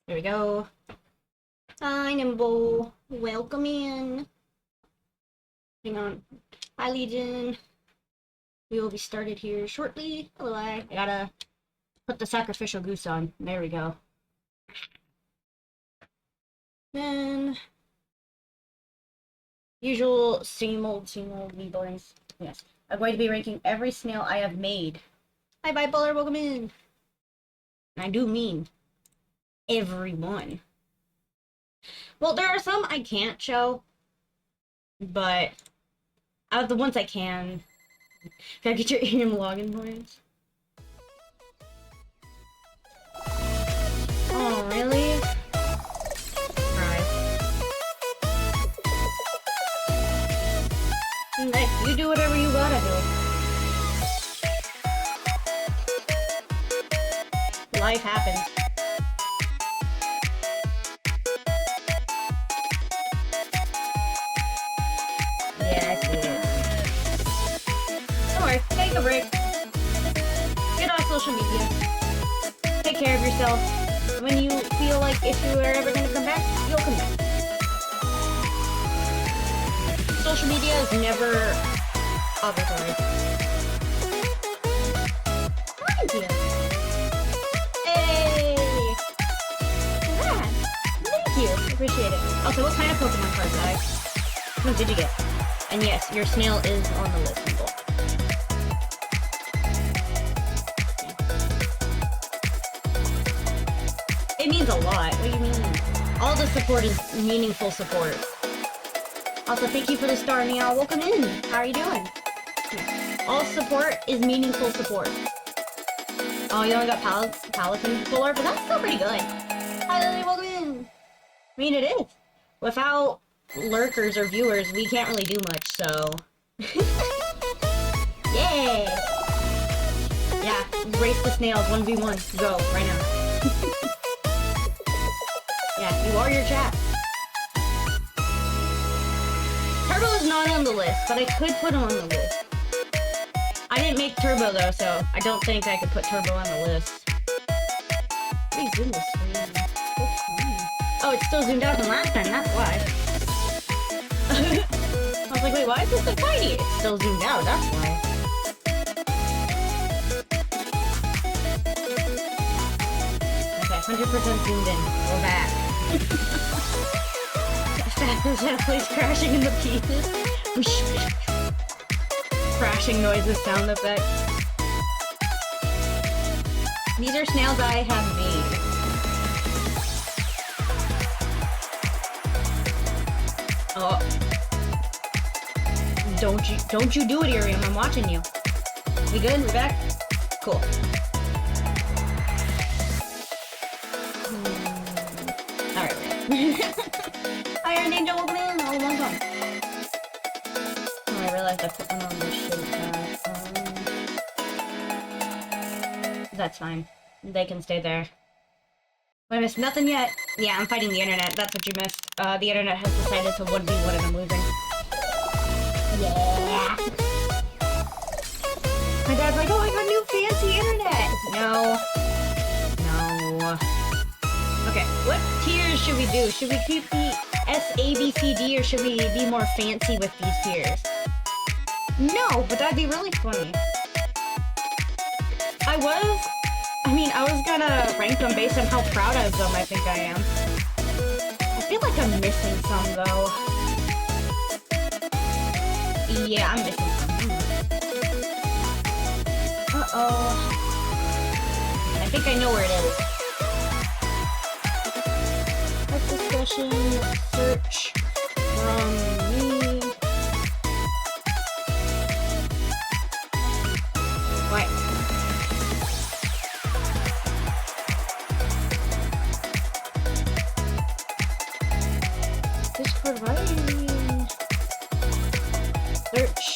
There we go. Hi, Nimble. Welcome in. Hang on. Hi, Legion. We will be started here shortly. Hello, I gotta put the sacrificial goose on. There we go. Then... usual same old reborns. Yes. I'm going to be ranking every snail I have made. Hi, Bipolar. Welcome in. And I do mean everyone. Well, there are some I can't show, but out of the ones I can, gotta get your Iriam login points. Oh, really? Right. Nice, you do whatever you gotta do. Life happens. Yeah, I see it. Don't worry, take a break. Get off social media. Take care of yourself. When you feel like if you are ever gonna come back, you'll come back. Social media is never arbitrary. Thank you. Hey! Yeah. Thank you. Appreciate it. Also, what kind of Pokemon cards did you get? And yes, your snail is on the list, people. It means a lot. What do you mean? All the support is meaningful support. Also, thank you for the star, Meow. Welcome in. How are you doing? All support is meaningful support. Oh, you only got Paladin Fuller, but that's still pretty good. Hi, Lily. Welcome in. I mean, it is. Without lurkers or viewers, we can't really do much, so... Yay! Yeah, race the snails, 1v1. Go, right now. Yeah, you are your chat. Turbo is not on the list, but I could put him on the list. I didn't make Turbo, though, so I don't think I could put Turbo on the list. Please zoom this screen. Oh, it's still zoomed out from last time, that's why. I was like, wait, why is this so tiny? It's still zoomed out, that's why. Okay, 100% zoomed in. We're back. That place crashing in the pieces. Crashing noises, sound effects. These are snails I have made. Oh. Don't you do it, Iriam. I'm watching you. We good? We back? Cool. Alright. Iron Ninja, welcome in! All one time. Oh, I realized I put one on this shit. That's fine. They can stay there. I missed nothing yet. Yeah, I'm fighting the internet. That's what you missed. The internet has decided to 1v1 and I'm losing. Yeah! My dad's like, oh, I got new fancy internet! No. No. Okay, what tiers should we do? Should we keep the S, A, B, C, D, or should we be more fancy with these tiers? No, but that'd be really funny. I was gonna rank them based on how proud of them I think I am. I feel like I'm missing some, though. Yeah, I'm missing some. Uh-oh. I think I know where it is. Let's discussion, search from me. What? Discord writing. Search.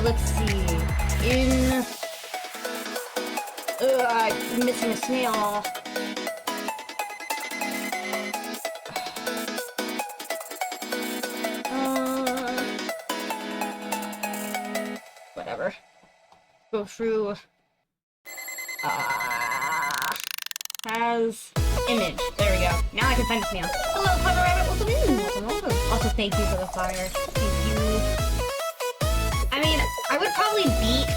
Let's see. I'm missing a snail. Whatever. Go through. as image. There we go. Now I can find the snail. Hello, clever rabbit. Welcome in. Welcome, welcome. Also, thank you for the fire. Thank you. I mean, I would probably beat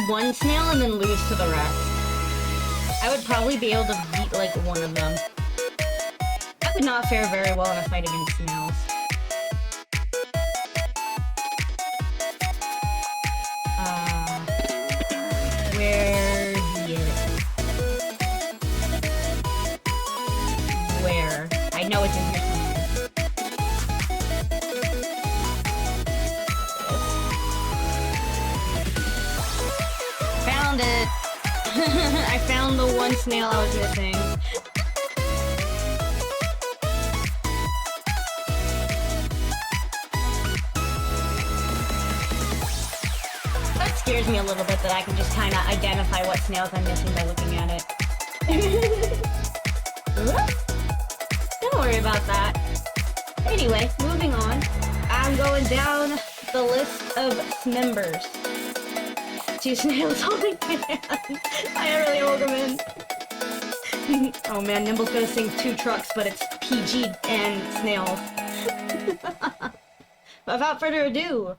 one snail and then lose to the rest. I would probably be able to beat, like, one of them. I would not fare very well in a fight against snails. Where is... Where? I know it's in here somewhere. Found it! I found the one snail I was missing. That scares me a little bit that I can just kind of identify what snails I'm missing by looking at it. Don't worry about that. Anyway, moving on. I'm going down the list of members. 2 snails holding hands. I really welcome in. Oh man, Nimble's gonna sing 2 trucks, but it's PG and snails. Without further ado.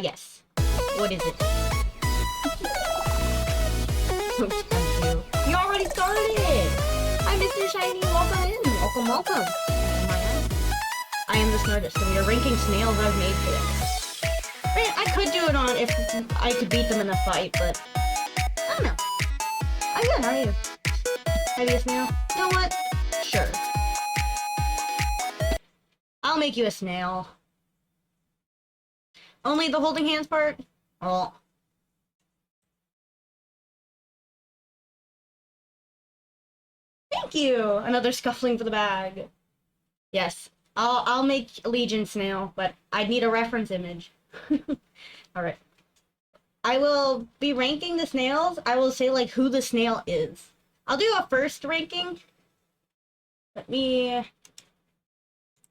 Yes. What is it? Oops, thank you. You already started! Hi, Mr. Shiny, welcome in. Welcome, welcome. I am the smartest, and we are ranking snails I've made today. I could do it on if I could beat them in a fight, but I don't know. I'm good, how are you? Maybe a snail? You know what? Sure. I'll make you a snail. Only the holding hands part? Oh. Thank you! Another scuffling for the bag. Yes. I'll make Legion Snail, but I'd need a reference image. Alright. I will be ranking the snails. I will say, like, who the snail is. I'll do a first ranking. Let me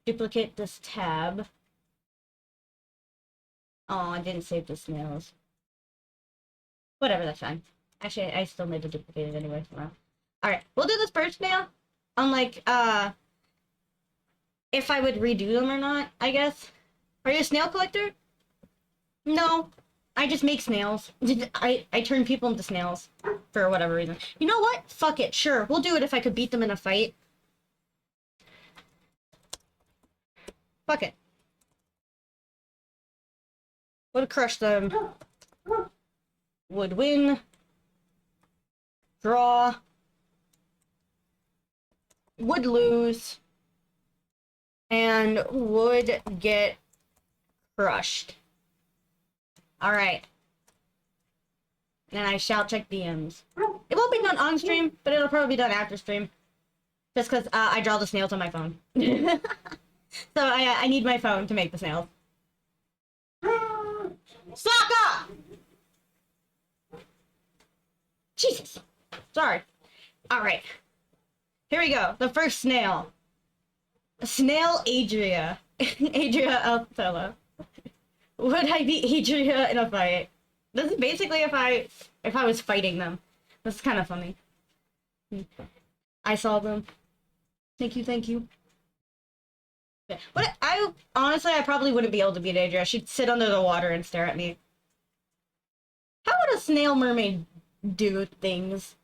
duplicate this tab. Oh, I didn't save the snails. Whatever, that's fine. Actually, I still need to duplicate it anyway. Alright, we'll do this first snail. Unlike, if I would redo them or not, I guess. Are you a snail collector? No, I just make snails. I turn people into snails for whatever reason. You know what? Fuck it. Sure, we'll do it if I could beat them in a fight. Fuck it. Would crush them. Would win. Draw. Would lose. And would get crushed. Alright. And I shall check DMs. It won't be done on stream, but it'll probably be done after stream. Just because I draw the snails on my phone. So I need my phone to make the snails. Sokka! Jesus. Sorry. Alright. Here we go. The first snail. Snail Adria. Adria Altella. Would I beat Adria in a fight? This is basically if I was fighting them. This is kind of funny. I saw them. Thank you, thank you. Yeah. Honestly, I probably wouldn't be able to beat Adria. She'd sit under the water and stare at me. How would a snail mermaid do things?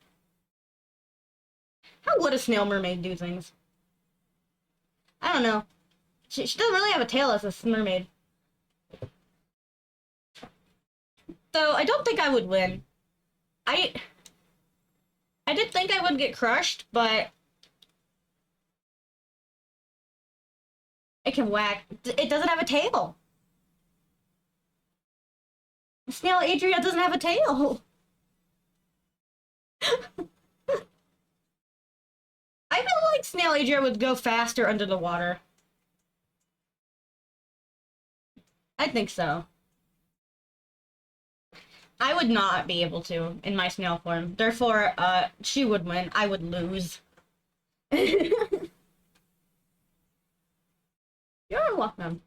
How would a snail mermaid do things? I don't know. She doesn't really have a tail as a mermaid. So I don't think I would win. I did think I would get crushed, but it can whack. It doesn't have a tail. Snail Adria doesn't have a tail. I feel like Snail Adria would go faster under the water. I think so. I would not be able to in my snail form. Therefore, she would win. I would lose. You're welcome.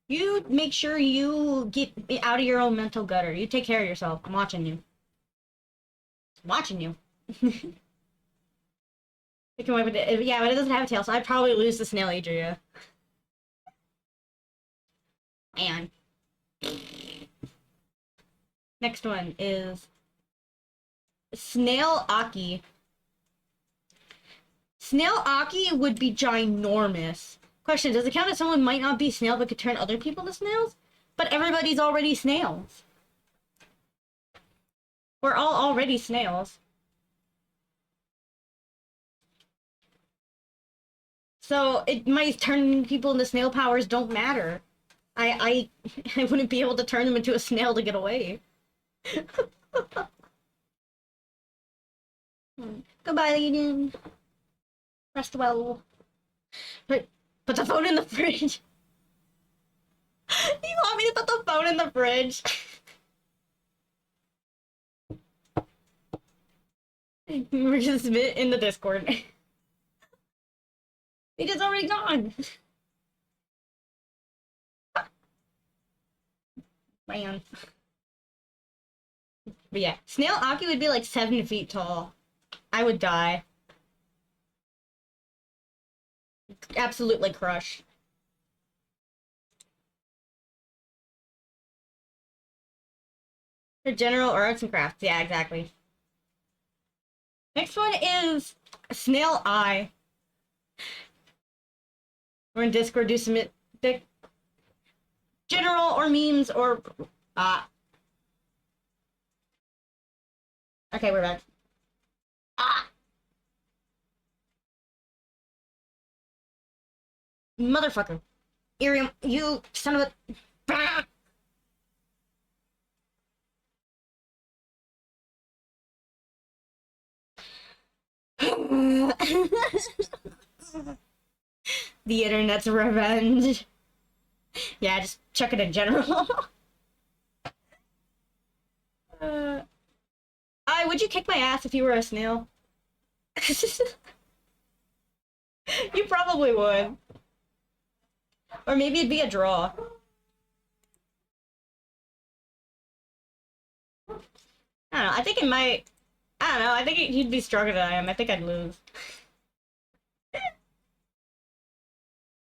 You make sure you get out of your own mental gutter. You take care of yourself. I'm watching you. Watching you. It can wipe it. Yeah, but it doesn't have a tail, so I'd probably lose the snail Adria. Man. Next one is Snail Aki. Snail Aki would be ginormous. Question, does it count if someone might not be snail but could turn other people to snails? But everybody's already snails. We're all already snails. So my turning people into snail powers don't matter. I wouldn't be able to turn them into a snail to get away. Goodbye, Eden. Rest well. Put the phone in the fridge. You want me to put the phone in the fridge? We're just in the Discord. It is already gone. Man. But yeah, Snail Aki would be like 7 feet tall. I would die. Absolutely crush. For general or arts and crafts. Yeah, exactly. Next one is Snail Eye. We're in Discord, do some general or memes or okay, we're back. Motherfucker. Iriam, you son of a The internet's revenge. Yeah, just check it in general. Would you kick my ass if you were a snail? You probably would. Or maybe it'd be a draw. I don't know, I think it might... I don't know, I think he'd be stronger than I am. I think I'd lose.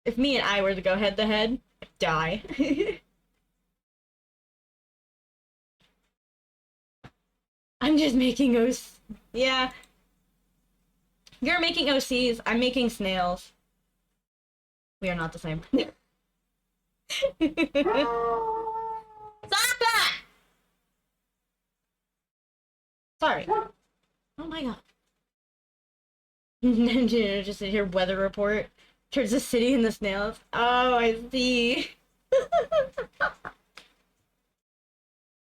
If me and I were to go head-to-head, I'd die. I'm just making OCs. Yeah. You're making OCs, I'm making snails. We are not the same. Stop that! Sorry. Oh my god. Just sit here, weather report. There's a city in the snails. Oh, I see.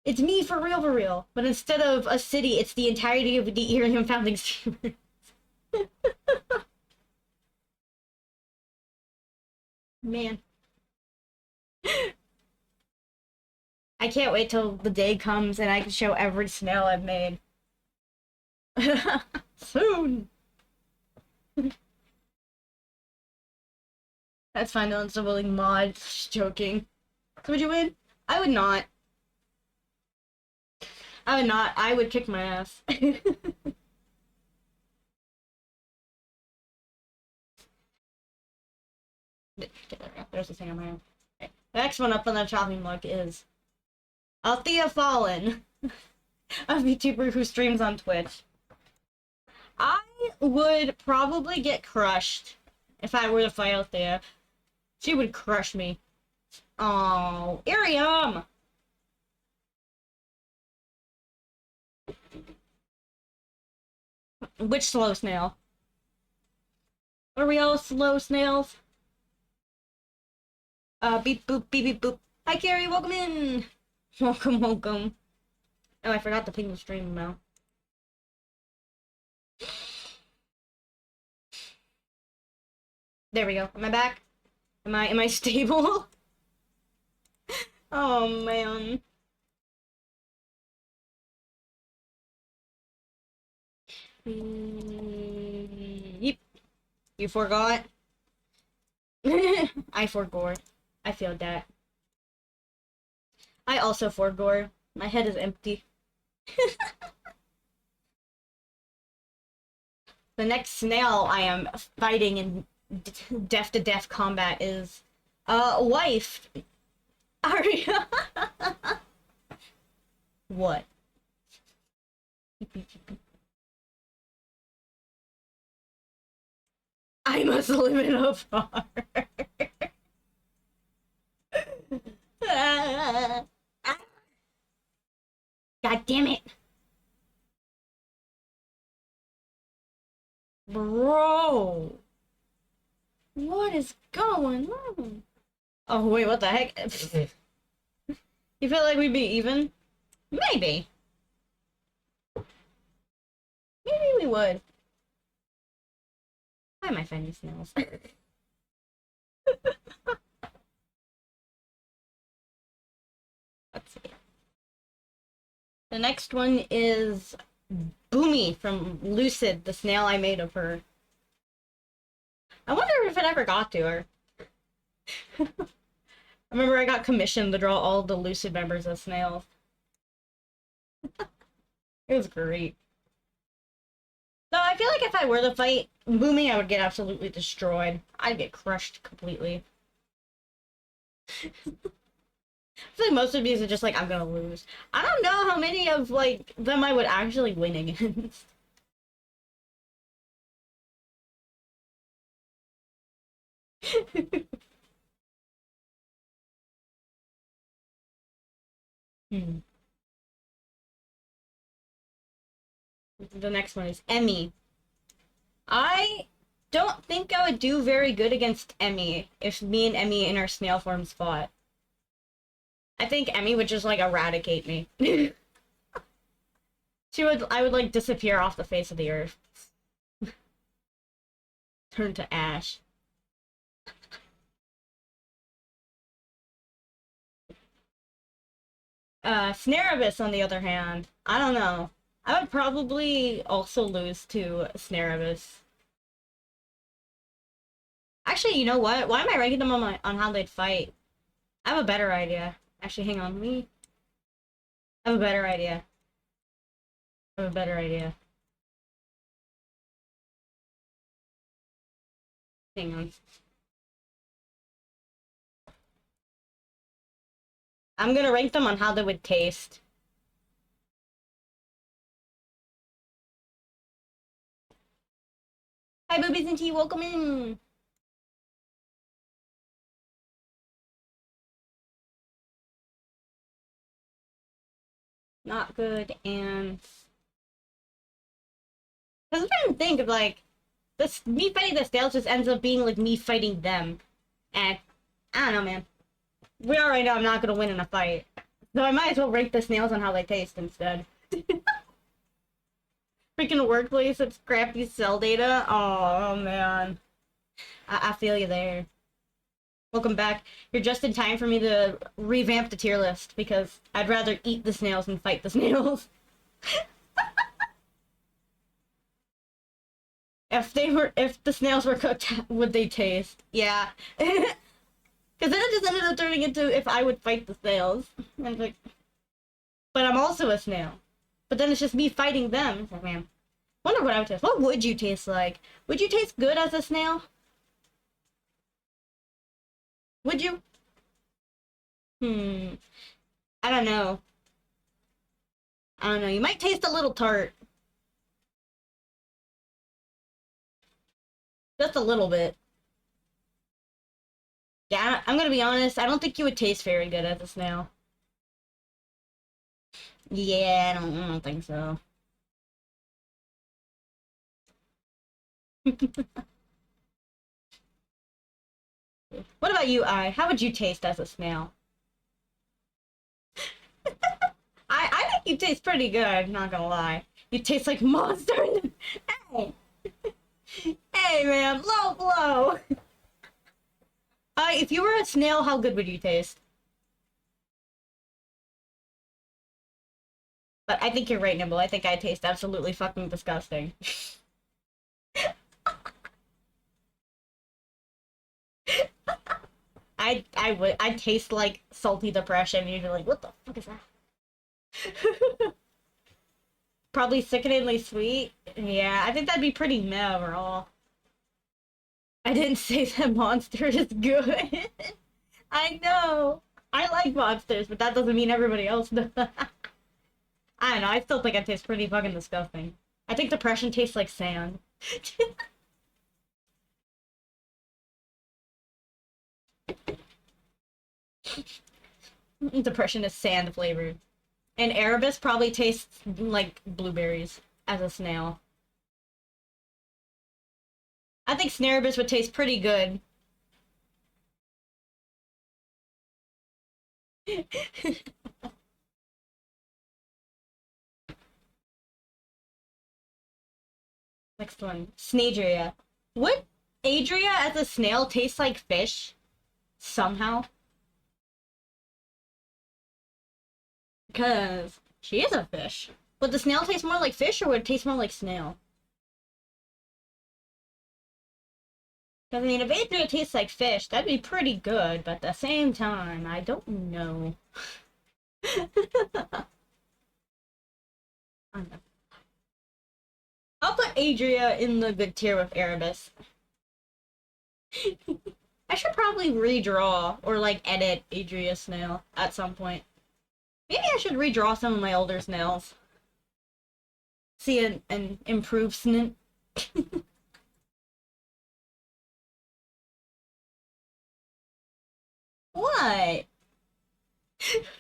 It's me for real. But instead of a city, it's the entirety of the Iriam founding streamers. Man. I can't wait till the day comes and I can show every snail I've made. Soon! That's fine, no one's still willing mod. Just joking. So would you win? I would not. I would not. I would kick my ass. There's this thing on my own. Okay. The next one up on the chopping block is Althea Fallen, a VTuber who streams on Twitch. I would probably get crushed if I were to fight Althea. She would crush me. Oh, Iriam! Which slow snail? Are we all slow snails? Beep boop, beep beep boop. Hi Carrie, welcome in! Welcome. Oh, I forgot to ping the stream now. There we go. Am I back? Am I stable? Oh man. Yep. You forgot? I forgot. I failed that. I also forgot. My head is empty. The next snail I am fighting in death-to-death combat is, wife. Aria. What? I must live in a bar. God damn it. Bro. What is going on? Oh, wait, what the heck? You feel like we'd be even? Maybe. Maybe we would. Why am I finding snails? Let's see. The next one is Boomy from Lucid, the snail I made of her. I wonder if it ever got to her. I remember I got commissioned to draw all the Lucid members as snails. It was great. No, I feel like if I were to fight Boomy, I would get absolutely destroyed. I'd get crushed completely. I feel like most of these are just like, I'm gonna lose. I don't know how many of, like, them I would actually win against. Hmm. The next one is Emmy. I don't think I would do very good against Emmy if me and Emmy in our snail forms fought. I think Emmy would just, like, eradicate me. I would, like, disappear off the face of the earth. Turn to ash. Snareabyss, on the other hand, I don't know. I would probably also lose to Snareabyss. Actually, you know what? Why am I ranking them on how they'd fight? I have a better idea. Actually, hang on. I have a better idea. I have a better idea. Hang on. I'm gonna rank them on how they would taste. Hi, Boobies and Tea, welcome in! Not good, and... Because I'm trying to think of, like, this, me fighting the Snails just ends up being, like, me fighting them. And, I don't know, man. We already know I'm not gonna win in a fight. So I might as well rank the Snails on how they taste instead. Freaking workplace, it's crappy cell data. Oh, man. I feel you there. Welcome back. You're just in time for me to revamp the tier list, because I'd rather eat the snails than fight the snails. If the snails were cooked, would they taste? Yeah. Because then it just ended up turning into if I would fight the snails. And like, but I'm also a snail. But then it's just me fighting them. It's like, man, wonder what I would taste. What would you taste like? Would you taste good as a snail? Would you? Hmm. I don't know. I don't know. You might taste a little tart. Just a little bit. Yeah, I'm gonna be honest. I don't think you would taste very good as a snail. Yeah, I don't think so. What about you, How would you taste as a snail? I think you taste pretty good, not gonna lie. You taste like monster. Hey! Hey, man, low blow! If you were a snail, how good would you taste? But I think you're right, Nimble. I think I taste absolutely fucking disgusting. I'd taste like salty depression, and you'd be like, what the fuck is that? probably sickeningly sweet. Yeah, I think that'd be pretty meh overall. I didn't say that Monster is good. I know. I like monsters, but that doesn't mean everybody else does. I don't know, I still think it tastes pretty fucking disgusting. I think depression tastes like sand. Depression is sand flavored. And Erebus probably tastes like blueberries as a snail. I think Snarebus would taste pretty good. Next one. Snadria. Would Adria as a snail taste like fish? Somehow? Because she is a fish. Would the snail taste more like fish or would it taste more like snail? Because, I mean, if Adria tastes like fish, that'd be pretty good, but at the same time, I don't know. I'll put Adria in the good tier with Erebus. I should probably redraw or, like, edit Adria Snail at some point. Maybe I should redraw some of my older snails. See an improved snip. What?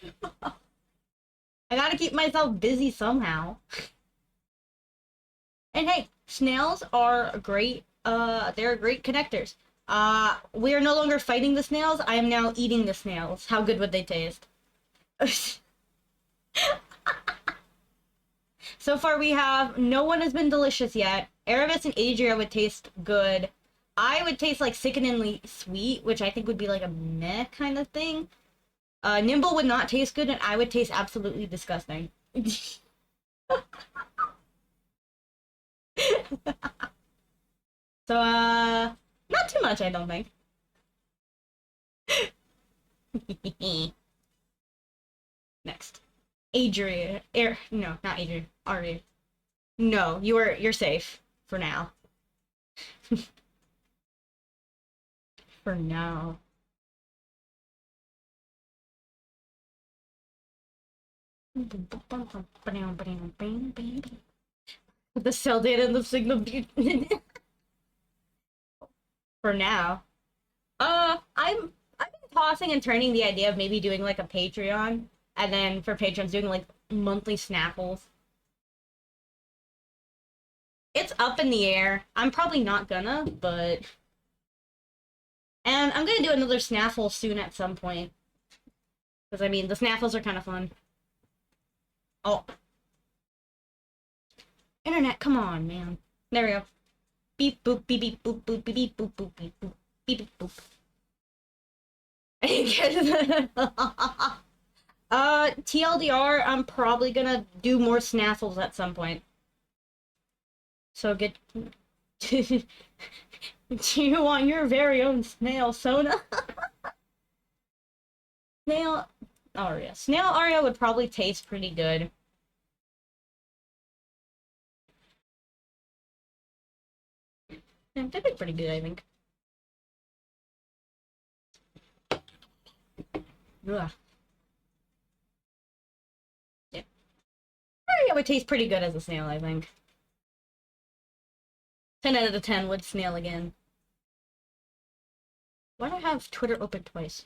I gotta keep myself busy somehow. And hey, snails are great, they're great connectors. We are no longer fighting the snails, I am now eating the snails. How good would they taste? So far we have, no one has been delicious yet. Erebus and Adria would taste good. I would taste like sickeningly sweet, which I think would be like a meh kind of thing. Nimble would not taste good, and I would taste absolutely disgusting. So, not too much, I don't think. Next. Adria. No, not Adria. Aria. No, you're safe. For now. For now. The cell data and the signal. For now. I've been tossing and turning the idea of maybe doing like a Patreon, and then for patrons doing like monthly snaffles. It's up in the air. I'm probably not gonna, but... And I'm gonna do another snaffle soon at some point. Because, I mean, the snaffles are kind of fun. Oh. Internet, come on, man. There we go. Beep boop, beep beep boop boop, beep beep boop boop, beep boop, beep beep boop. TLDR, I'm probably gonna do more snaffles at some point. So get... Do you want your very own snail, Sona? Snail Aria. Snail Aria would probably taste pretty good. That'd be pretty good, I think. Ugh. Yeah. Aria would taste pretty good as a snail, I think. 10 out of 10 would snail again. Why do I have Twitter open twice?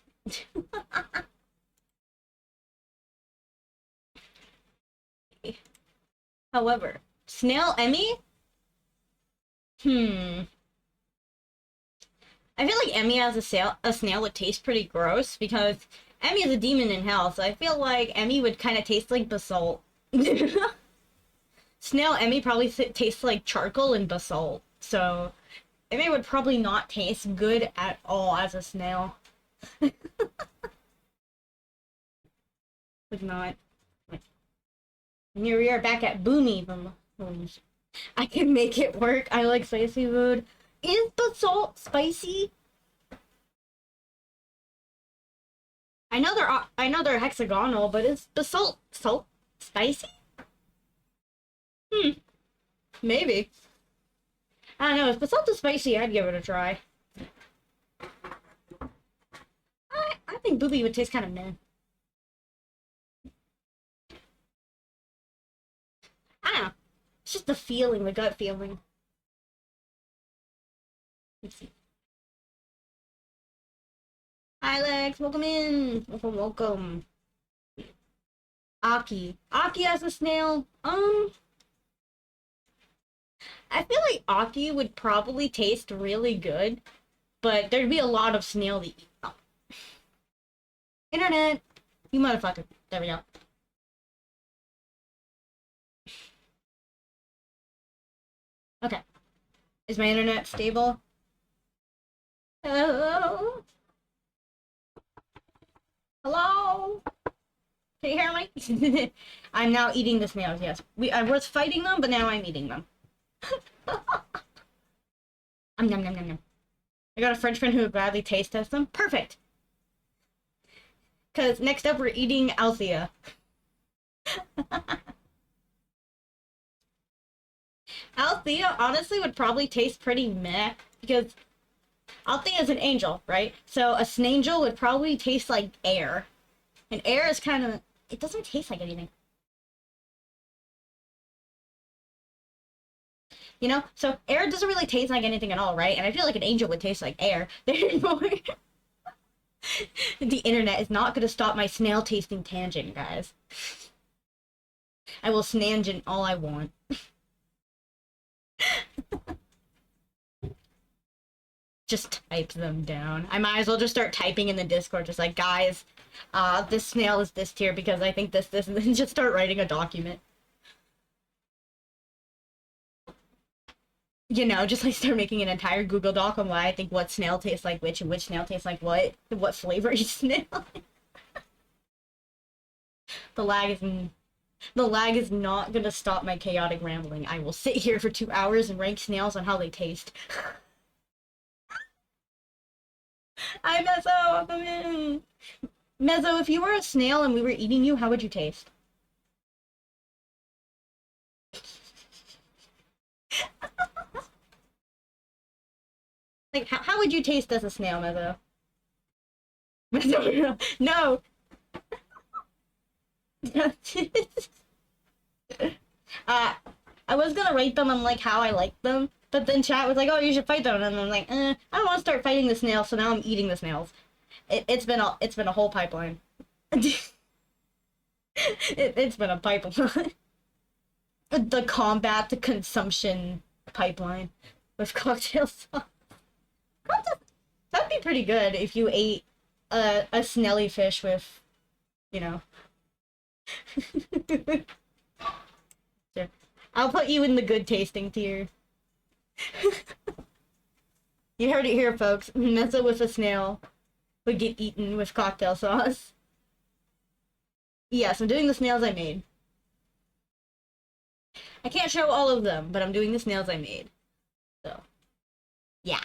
However, Snail Emmy? I feel like Emmy as a snail would taste pretty gross, because Emmy is a demon in hell, so I feel like Emmy would kind of taste like basalt. Snail Emmy probably tastes like charcoal and basalt, so Emmy would probably not taste good at all as a snail. Would not. And here we are back at Boomy from I can make it work. I like spicy food. Is basalt spicy? I know they're hexagonal, but is basalt spicy? Maybe. I don't know. If it's something spicy, I'd give it a try. I think booby would taste kind of meh. I don't know. It's just the feeling, the gut feeling. Let's see. Hi, Lex. Welcome in. Welcome, welcome. Aki. Aki as a snail. I feel like Aki would probably taste really good, but there'd be a lot of snail to eat. Oh. Internet! You motherfucker. There we go. Okay. Is my internet stable? Hello? Hello? Can you hear me? I'm now eating the snails, yes. I was fighting them, but now I'm eating them. Nom nom nom nom. I got a French friend who would gladly taste test them. Perfect! Because next up we're eating Althea. Althea honestly would probably taste pretty meh, because Althea is an angel, right? So a Snaangel would probably taste like air. And air is kind of... It doesn't taste like anything. You know? So air doesn't really taste like anything at all, right? And I feel like an angel would taste like air. Therefore, the internet is not going to stop my snail tasting tangent, guys. I will snangent all I want. Just type them down. I might as well just start typing in the Discord, just like, guys, this snail is this tier because I think this, and then just start writing a document. You know, just like start making an entire Google Doc on why I think what snail tastes like which, and which snail tastes like what flavor each snail. The lag is not gonna stop my chaotic rambling. I will sit here for 2 hours and rank snails on how they taste. Hi, Mezzo! Welcome in! Mezzo, if you were a snail and we were eating you, how would you taste? Like, how would you taste as a snail, Mezzo? Mezzo, no! I was gonna rate them on, like, how I like them, but then chat was like, oh, you should fight them, and I'm like, I don't want to start fighting the snails, so now I'm eating the snails. It's been a whole pipeline. It's been a pipeline. The combat to consumption pipeline with cocktail sauce. That'd be pretty good if you ate a snelly fish with, you know. Sure. I'll put you in the good tasting tier. You heard it here, folks. Mezzo with a snail would get eaten with cocktail sauce. Yes, I'm doing the snails I made. I can't show all of them, but I'm doing the snails I made. So, yeah.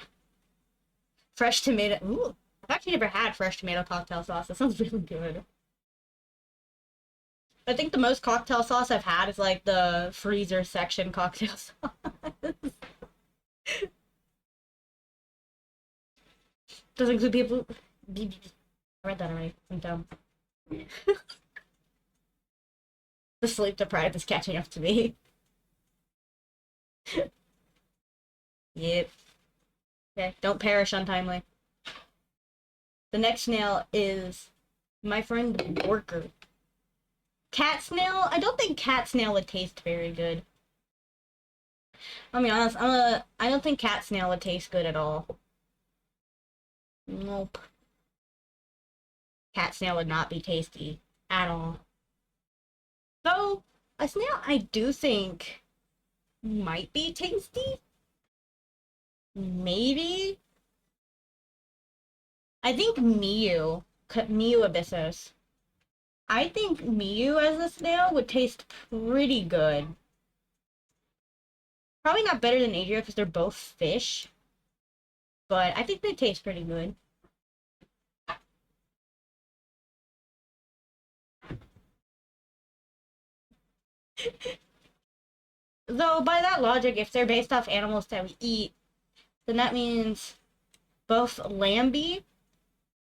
Fresh tomato. Ooh, I've actually never had fresh tomato cocktail sauce. That sounds really good. I think the most cocktail sauce I've had is like the freezer section cocktail sauce. Does include people. I read that already. I'm dumb. The sleep deprived is catching up to me. Yep. Okay, don't perish untimely. The next snail is my friend Worker. Cat snail? I don't think cat snail would taste very good. I'll be honest, I don't think cat snail would taste good at all. Nope. Cat snail would not be tasty at all. So, a snail I do think might be tasty. Maybe. I think Miu Abyssos. I think Miu as a snail would taste pretty good. Probably not better than Adria because they're both fish. But I think they taste pretty good. Though, by that logic, if they're based off animals that we eat, then that means both Lambie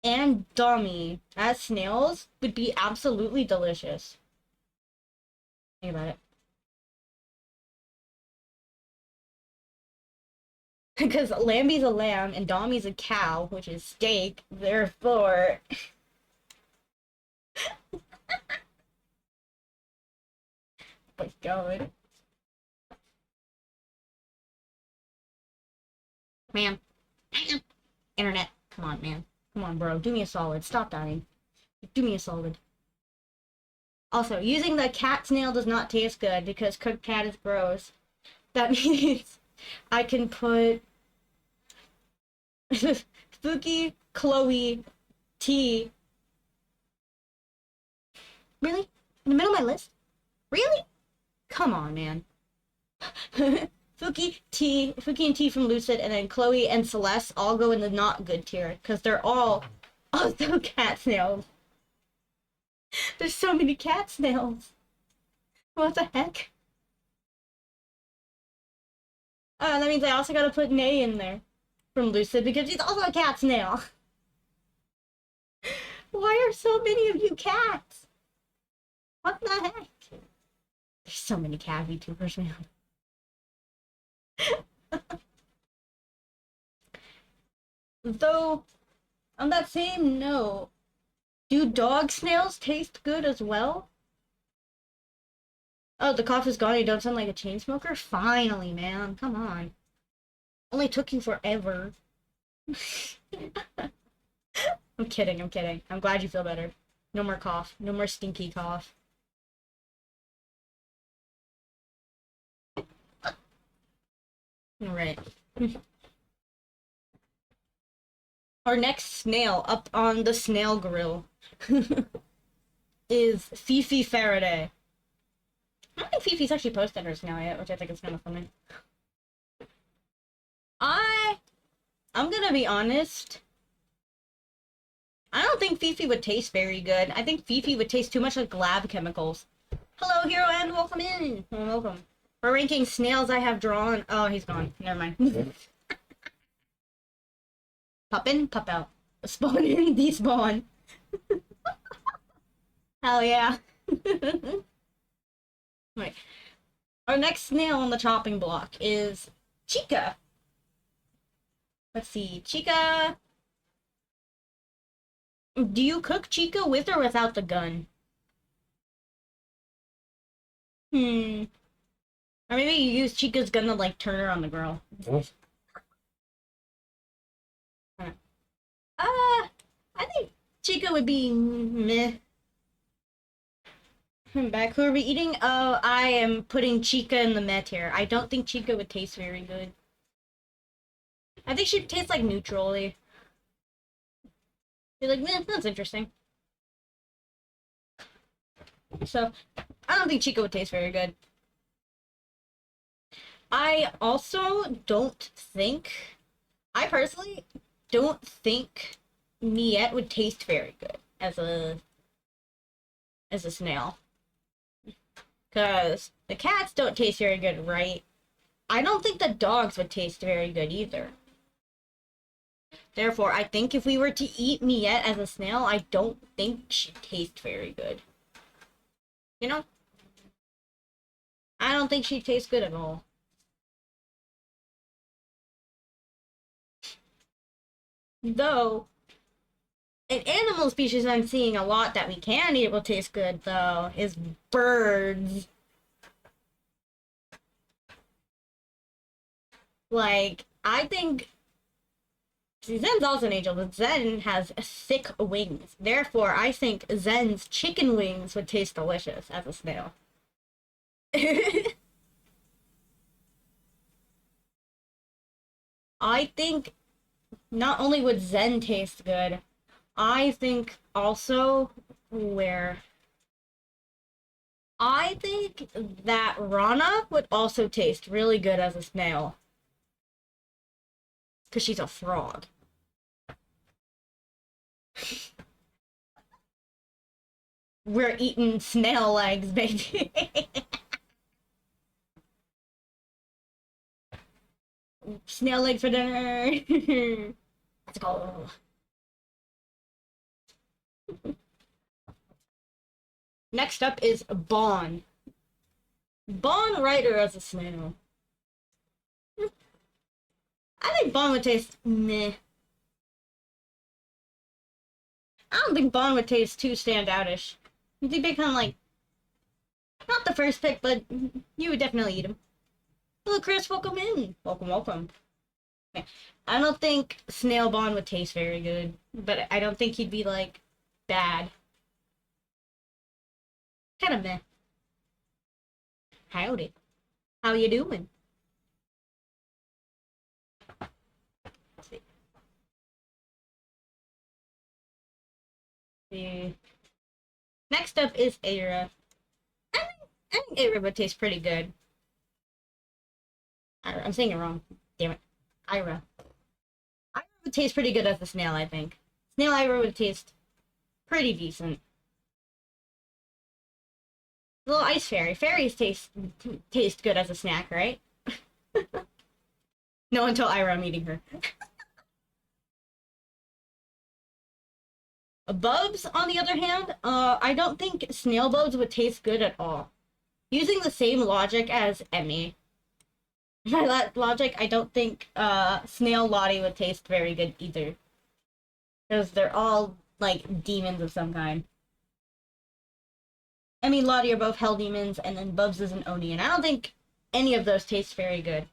and Dummy as snails would be absolutely delicious. Think about it. Because Lambie's a lamb and Dommy's a cow, which is steak, therefore... My god. Man. Internet. Come on, man. Come on, bro. Do me a solid. Stop dying. Do me a solid. Also, using the cat snail does not taste good because cooked cat is gross. That means I can put Spooky, Chloe, T. Really? In the middle of my list? Really? Come on, man. Fuki and T from Lucid, and then Chloe and Celeste all go in the not good tier because they're all also cat snails. There's so many cat snails. What the heck? That means I also gotta put Nay in there from Lucid because he's also a cat snail. Why are so many of you cats? What the heck? There's so many cat VTubers, man. Though, on that same note, do dog snails taste good as well? Oh, the cough is gone. You don't sound like a chain smoker? Finally, man. Come on. Only took you forever. I'm kidding, I'm kidding. I'm glad you feel better. No more cough. No more stinky cough. Alright. Our next snail up on the snail grill is Fifi Faraday. I don't think Fifi's actually posted her snail yet, which I think is kind of funny. I'm gonna be honest. I don't think Fifi would taste very good. I think Fifi would taste too much like lab chemicals. Hello, Hero, and welcome in. Welcome. For ranking snails I have drawn. Oh, he's gone. Never mind. Pop in, pop out. Spawn in, despawn. Hell yeah. Right. Our next snail on the chopping block is Chica. Let's see. Chica. Do you cook Chica with or without the gun? Or maybe you use Chica's gun to, like, turn her on the grill. I think Chica would be meh. Back, who are we eating? Oh, I am putting Chica in the meh tier. I don't think Chica would taste very good. I think she'd taste, like, neutrally. You're like, meh, that's interesting. So, I don't think Chica would taste very good. I personally don't think Miette would taste very good as a snail. Because the cats don't taste very good, right? I don't think the dogs would taste very good either. Therefore, I think if we were to eat Miette as a snail, I don't think she'd taste very good. You know? I don't think she'd taste good at all. Though, an animal species I'm seeing a lot that we can eat will taste good, though, is birds. Like, I think... See, Zen's also an angel, but Zen has thick wings. Therefore, I think Zen's chicken wings would taste delicious as a snail. I think not only would Zen taste good, I think also I think that Rana would also taste really good as a snail. Because she's a frog. We're eating snail legs, baby. Snail leg for dinner. Let's go. Next up is Bon. Bon Rider as a snail. I think Bon would taste meh. I don't think Bon would taste too standoutish. He'd be kind of like, not the first pick, but you would definitely eat him. Hello, Chris. Welcome in. Welcome, welcome. Okay. I don't think Snail Bon would taste very good, but I don't think he'd be, like, bad. Kind of meh. Howdy. How you doing? Let's see. Yeah. Next up is Aira. I think Aira would taste pretty good. Ira. I'm saying it wrong. Damn it. Ira. Ira would taste pretty good as a snail, I think. Snail Ira would taste pretty decent. Little ice fairy. Fairies taste good as a snack, right? No, until Ira, I'm eating her. Bubs, on the other hand, I don't think snail bubs would taste good at all. Using the same logic as Emmy. By that logic, I don't think snail Lottie would taste very good either. Because they're all, like, demons of some kind. Emmy and Lottie are both hell demons, and then Bubs is an Oni, and I don't think any of those taste very good.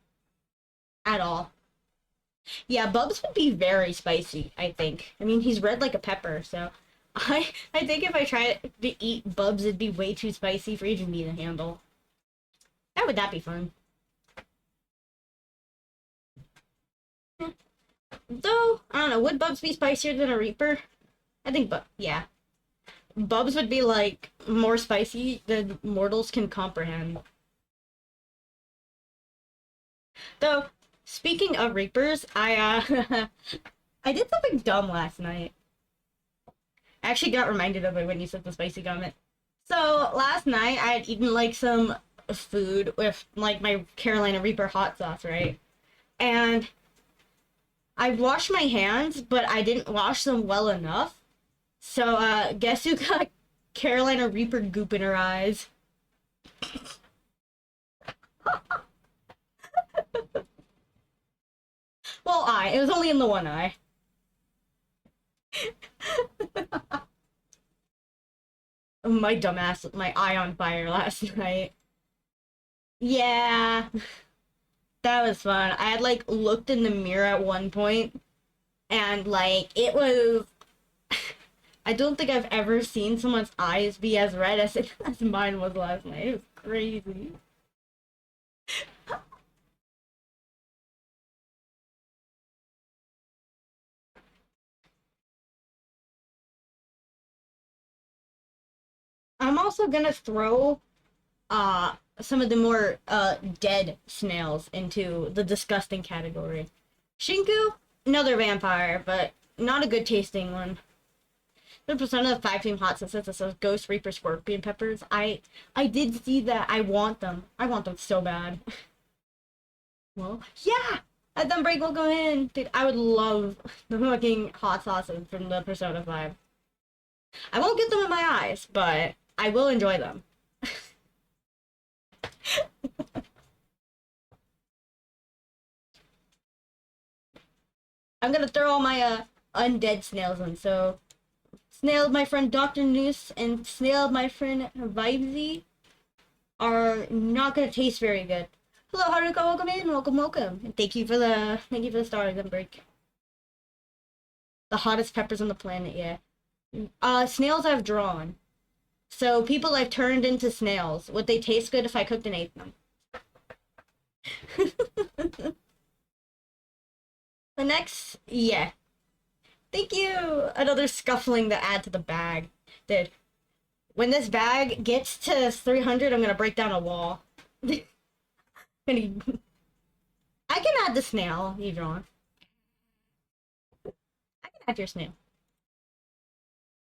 At all. Yeah, Bubs would be very spicy, I think. I mean, he's red like a pepper, so I think if I tried to eat Bubs, it'd be way too spicy for even me to handle. How would that be fun? Though, I don't know, would Bubs be spicier than a Reaper? I think, yeah. Bubs would be, like, more spicy than mortals can comprehend. Though, speaking of Reapers, I did something dumb last night. I actually got reminded of it when you said the spicy comment. So, last night, I had eaten, like, some food with, like, my Carolina Reaper hot sauce, right? And I washed my hands, but I didn't wash them well enough. So, guess who got Carolina Reaper goop in her eyes? Well, it was only in the one eye. My dumbass lit my eye on fire last night. Yeah. That was fun. I had, like, looked in the mirror at one point, and, like, it was... I don't think I've ever seen someone's eyes be as red as mine was last night. It was crazy. I'm also gonna throw some of the more dead snails into the disgusting category. Shinku, another vampire, but not a good tasting one. The percent of the 5-team hot sauce that says Ghost Reaper Scorpion Peppers. I did see that. I want them. I want them so bad. Well, yeah! At them break will go in. Dude, I would love the fucking hot sauces from the Persona 5. I won't get them in my eyes, but I will enjoy them. I'm gonna throw all my undead snails in, so Snail, my friend Dr. Noose, and Snail, my friend Vibesy, are not gonna taste very good. Hello, Haruka, welcome in, welcome, welcome, and thank you for the star gun break. The hottest peppers on the planet, yeah. Snails I've drawn. So people I've turned into snails. Would they taste good if I cooked and ate them? The next, yeah. Thank you! Another scuffling to add to the bag. Dude, when this bag gets to 300, I'm gonna break down a wall. I can add the snail you drawn. I can add your snail.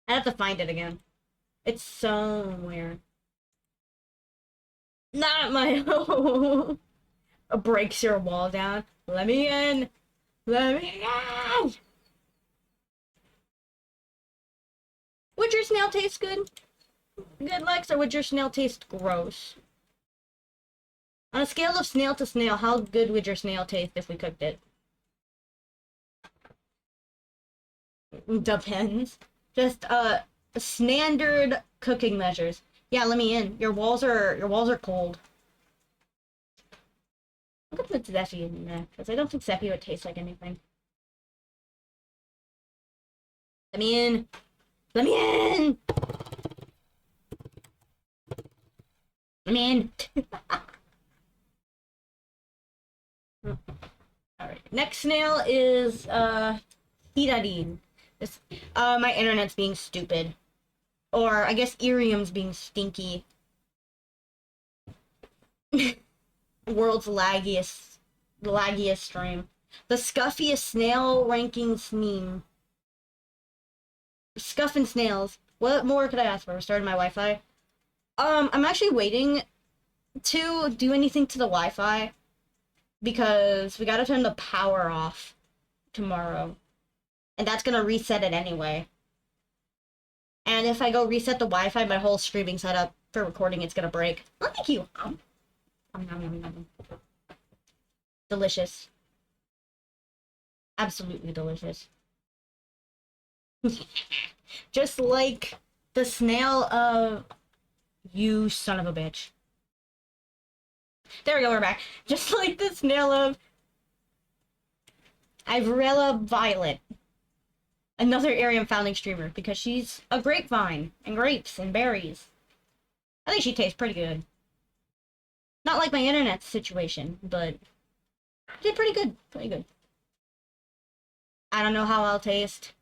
I have to find it again. It's somewhere. Not my home. Breaks your wall down. Let me in! Let me in! Would your snail taste good? Good, Lex, or would your snail taste gross? On a scale of snail to snail, how good would your snail taste if we cooked it? Depends. Just, standard cooking measures. Yeah, let me in. Your walls are cold. I'm gonna put Zeffy in there, because I don't think Zeffy would taste like anything. Let me in! Let me in! Let me in! Alright, next snail is, Hidadin. This, my internet's being stupid. Or, I guess Iriam's being stinky. World's laggiest stream. The scuffiest snail rankings meme. Scuff and snails. What more could I ask for? Restarting my Wi-Fi. I'm actually waiting to do anything to the Wi-Fi because we gotta turn the power off tomorrow. And that's gonna reset it anyway. And if I go reset the Wi-Fi, my whole streaming setup for recording it's gonna break. Oh, thank you. Delicious. Absolutely delicious. Just like the snail of... You son of a bitch. There we go, we're back. Just like the snail of... Ivrella Violet. Another Iriam founding streamer, because she's a grapevine, and grapes, and berries. I think she tastes pretty good. Not like my internet situation, but... did pretty good, pretty good. I don't know how I'll taste.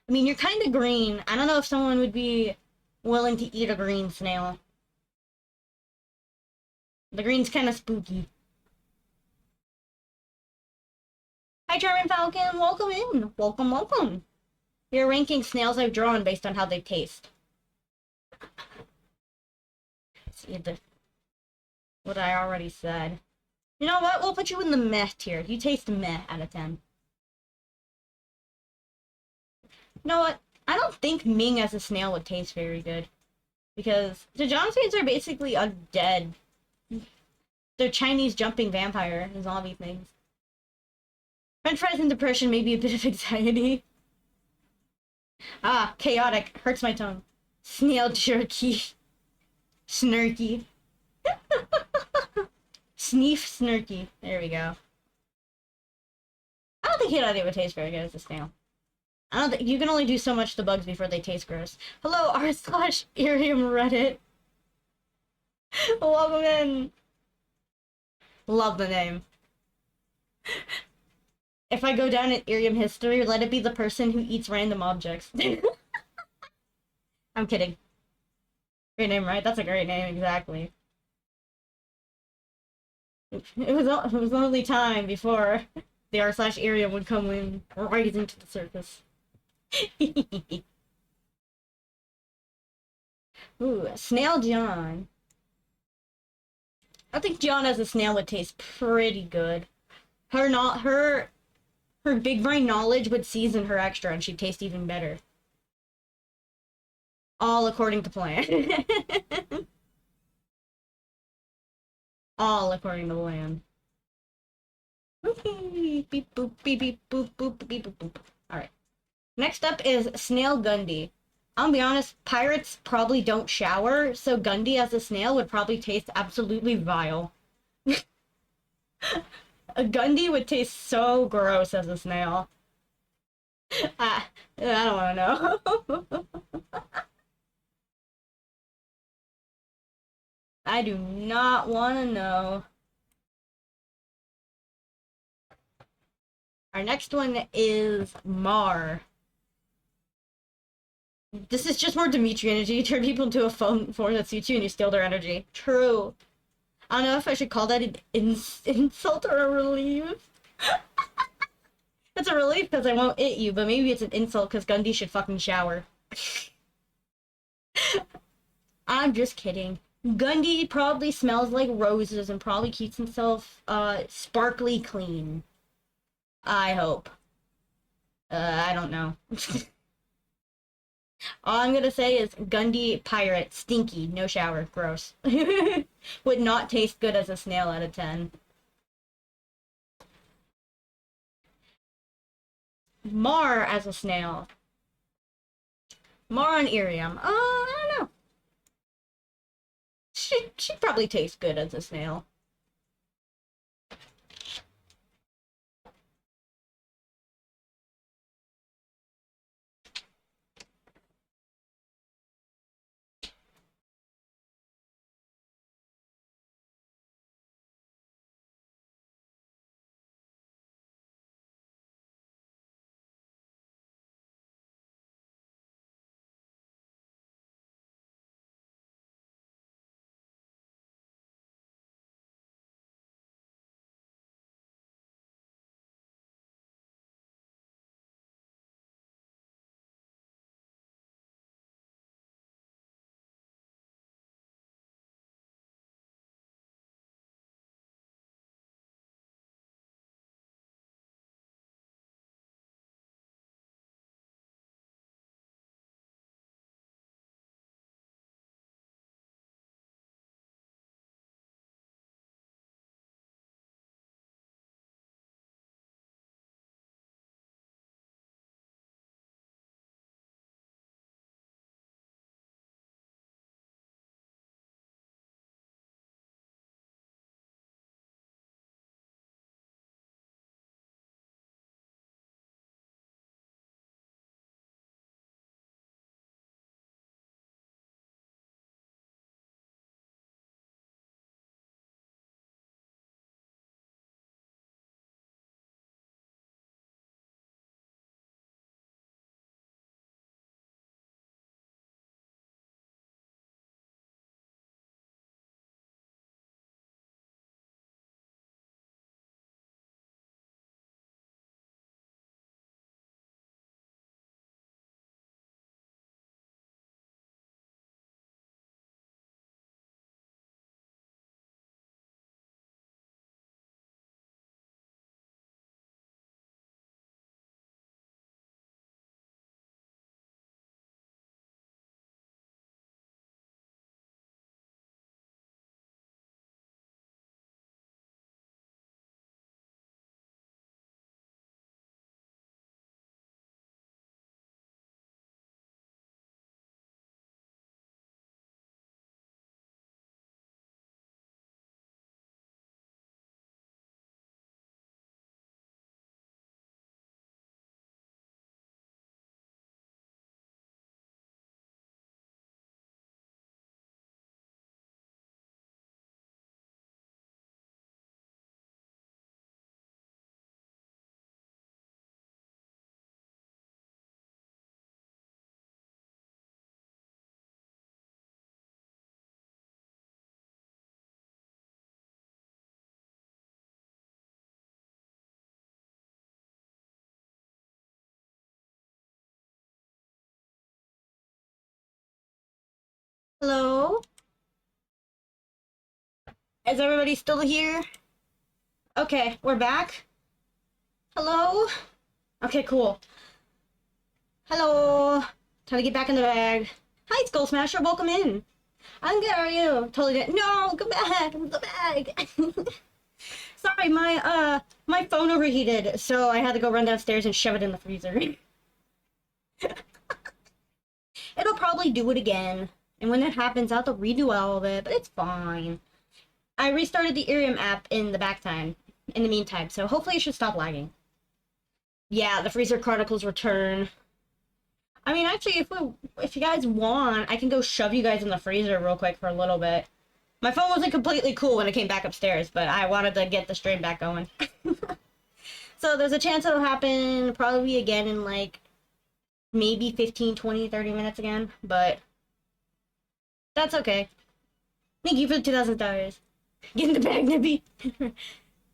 I mean, you're kind of green. I don't know if someone would be willing to eat a green snail. The green's kind of spooky. Hi, German Falcon. Welcome in. Welcome, welcome. You're ranking snails I've drawn based on how they taste. See what I already said. You know what? We'll put you in the meh tier. You taste meh out of 10. You know what? I don't think Ming as a snail would taste very good. Because the Johnsons are basically undead. They're Chinese jumping vampire and zombie things. French fries and depression, maybe a bit of anxiety. Ah, chaotic. Hurts my tongue. Snail jerky. Snurky. Sneef snurky. There we go. I don't think Hidade would taste very good as a snail. I don't think you can only do so much to bugs before they taste gross. Hello, r/Iriam Reddit. Welcome in. Love the name. If I go down in Iriam history, let it be the person who eats random objects. I'm kidding. Great name, right? That's a great name, exactly. It was only time before the r/Iriam would come in, rising to the surface. Ooh, Snail John. I think John as a snail would taste pretty good. Her big brain knowledge would season her extra and she'd taste even better. All according to plan. All according to plan. Beep boop beep beep boop boop beep boop boop. Alright. Next up is Snail Gundy. I'll be honest, pirates probably don't shower, so Gundy as a snail would probably taste absolutely vile. A Gundy would taste so gross as a snail. I don't want to know. I do not want to know. Our next one is Mar. This is just more Dimitri energy. You turn people into a form that suits you and you steal their energy. True. I don't know if I should call that an insult or a relief. It's a relief because I won't hit you, but maybe it's an insult because Gundy should fucking shower. I'm just kidding. Gundy probably smells like roses and probably keeps himself, sparkly clean. I hope. I don't know. All I'm gonna say is Gundy pirate, stinky, no shower, gross. Would not taste good as a snail out of 10. Mar as a snail. Mar on Iriam. I don't know. She'd probably taste good as a snail. Hello? Is everybody still here? Okay, we're back. Hello? Okay, cool. Hello? Time to get back in the bag. Hi, Skull Smasher, welcome in. I'm good, how are you? Totally did. No, go back, the bag. Sorry, my phone overheated, so I had to go run downstairs and shove it in the freezer. It'll probably do it again. And when that happens, I'll have to redo all of it, but it's fine. I restarted the Iriam app in the meantime, so hopefully it should stop lagging. Yeah, the Freezer Chronicles return. I mean, actually, if you guys want, I can go shove you guys in the freezer real quick for a little bit. My phone wasn't completely cool when it came back upstairs, but I wanted to get the stream back going. So there's a chance it'll happen probably again in like maybe 15, 20, 30 minutes again, but that's okay. Thank you for the $2,000. Get in the bag, Nippy.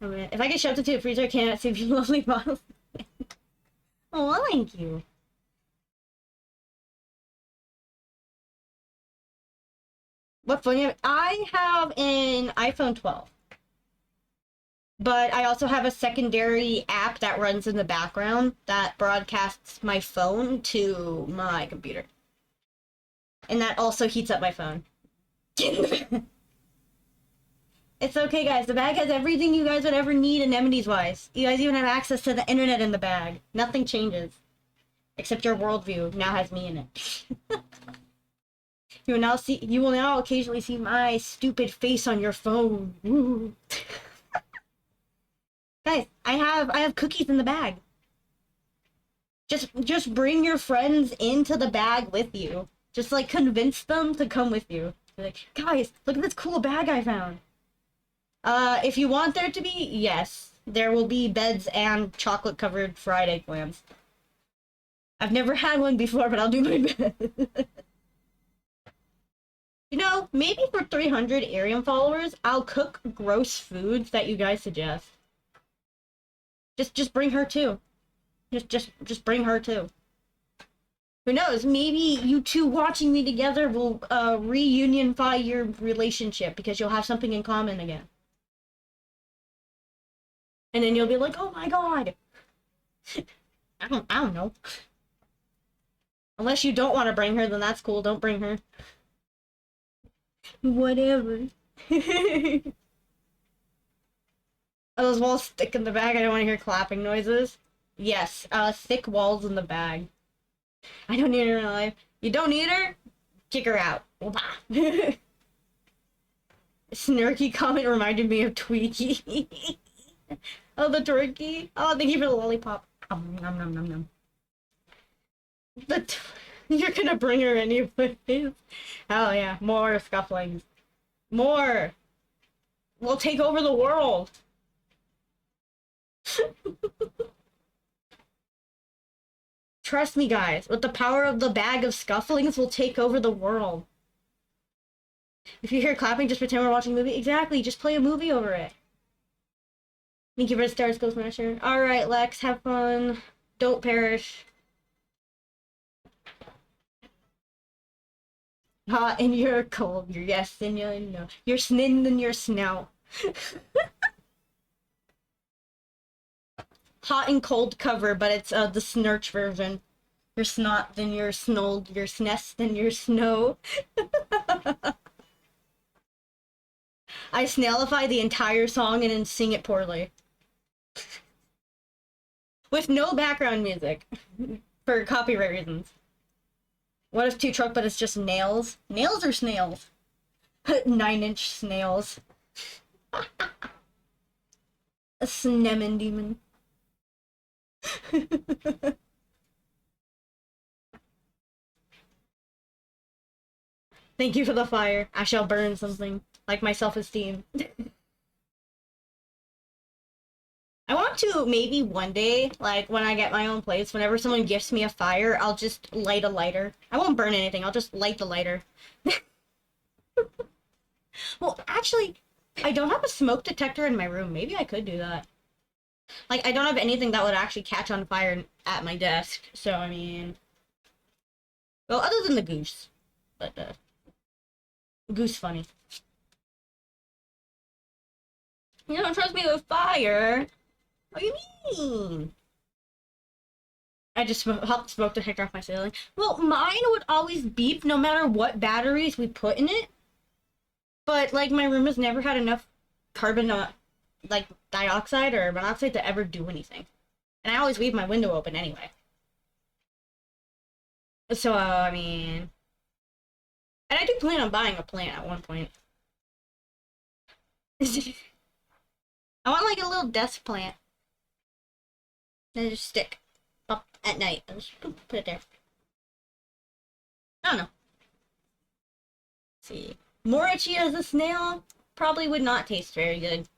If I get shoved into a freezer, I can't save you lovely bottles. Oh, well, thank you. What phone you have? I have an iPhone 12. But I also have a secondary app that runs in the background that broadcasts my phone to my computer. And that also heats up my phone. It's okay, guys. The bag has everything you guys would ever need anemones-wise. You guys even have access to the internet in the bag. Nothing changes. Except your worldview now has me in it. You will now occasionally see my stupid face on your phone. Woo. Guys, I have cookies in the bag. Just bring your friends into the bag with you. Just like convince them to come with you. Be like, guys, look at this cool bag I found. If you want there to be, yes, there will be beds and chocolate-covered fried eggplants. I've never had one before, but I'll do my best. You know, maybe for 300 Iriam followers, I'll cook gross foods that you guys suggest. Just bring her too. Just bring her too. Who knows? Maybe you two watching me together will reunify your relationship because you'll have something in common again. And then you'll be like, oh my god. I don't know. Unless you don't want to bring her, then that's cool. Don't bring her. Whatever. Are those walls thick in the bag? I don't want to hear clapping noises. Yes, thick walls in the bag. I don't need her in real life. You don't need her? Kick her out. Snarky comment reminded me of Tweaky. Oh, the turkey. Oh, thank you for the lollipop. Nom, nom, nom, nom. You're gonna bring her anyways. Hell yeah, more scufflings. More! We'll take over the world! Trust me, guys, with the power of the bag of scufflings, we'll take over the world. If you hear clapping, just pretend we're watching a movie. Exactly, just play a movie over it. Thank you for the stars, Ghost Smasher. Alright, Lex, have fun. Don't perish. Hot and you're cold. You're yes and you're no. You're snin and you're snout. Hot and cold cover, but it's the snurch version. You're snot, then you're snold. You're snest, then you're snow. I snailify the entire song and then sing it poorly. With no background music. For copyright reasons. What if 2 truck, but it's just nails? Nails or snails? 9-inch snails. A snemon demon. Thank you for the fire. I shall burn something. Like my self-esteem. I want to maybe one day, like when I get my own place, whenever someone gifts me a fire, I'll just light a lighter. I won't burn anything, I'll just light the lighter. Well, actually, I don't have a smoke detector in my room. Maybe I could do that. Like, I don't have anything that would actually catch on fire at my desk, so I mean... Well, other than the goose. But, goose funny. You don't trust me with fire? What do you mean? I just helped smoke detector off my ceiling. Well, mine would always beep no matter what batteries we put in it. But, like, my room has never had enough carbon, like, dioxide or monoxide to ever do anything. And I always leave my window open anyway. So, I mean... And I do plan on buying a plant at one point. I want, like, a little desk plant. And just stick up at night. I'll just put it there. I don't know. Let's see. More itchy as a snail probably would not taste very good.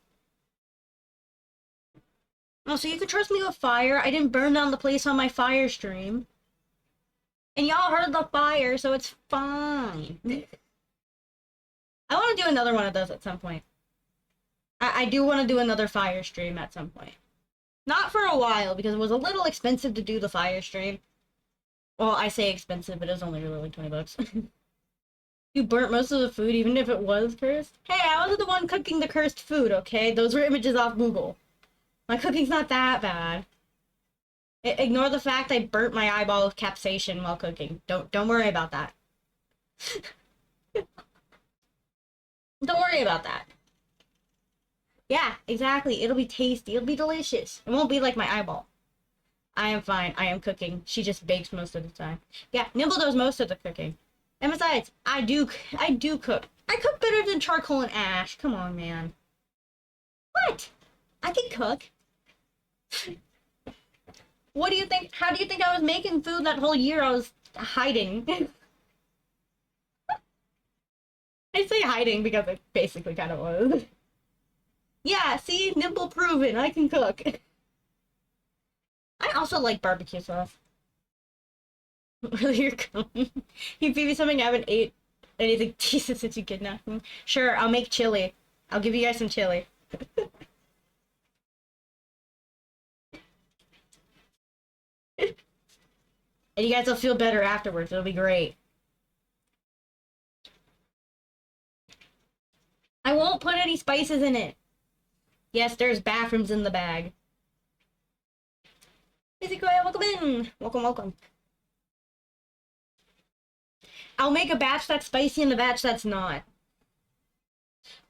Oh, so you can trust me with fire. I didn't burn down the place on my fire stream. And y'all heard the fire, so it's fine. I want to do another one of those at some point. I do want to do another fire stream at some point. Not for a while, because it was a little expensive to do the fire stream. Well, I say expensive, but it was only really like 20 bucks. You burnt most of the food, even if it was cursed? Hey, I wasn't the one cooking the cursed food, okay? Those were images off Google. My cooking's not that bad. Ignore the fact I burnt my eyeball with capsaicin while cooking. Don't worry about that. Don't worry about that. Yeah, exactly. It'll be tasty. It'll be delicious. It won't be like my eyeball. I am fine. I am cooking. She just bakes most of the time. Yeah, Nimble does most of the cooking. And besides, I do cook. I cook better than charcoal and ash. Come on, man. What? I can cook. What do you think? How do you think I was making food that whole year I was hiding? I say hiding because it basically kind of was. Yeah, see? Nimble proven. I can cook. I also like barbecue sauce. Really, you're coming? You feed me something I haven't ate anything decent since you kidnapped me. Sure, I'll make chili. I'll give you guys some chili. And you guys will feel better afterwards. It'll be great. I won't put any spices in it. Yes, there's bathrooms in the bag. Izikoya, welcome in. Welcome, welcome. I'll make a batch that's spicy and a batch that's not.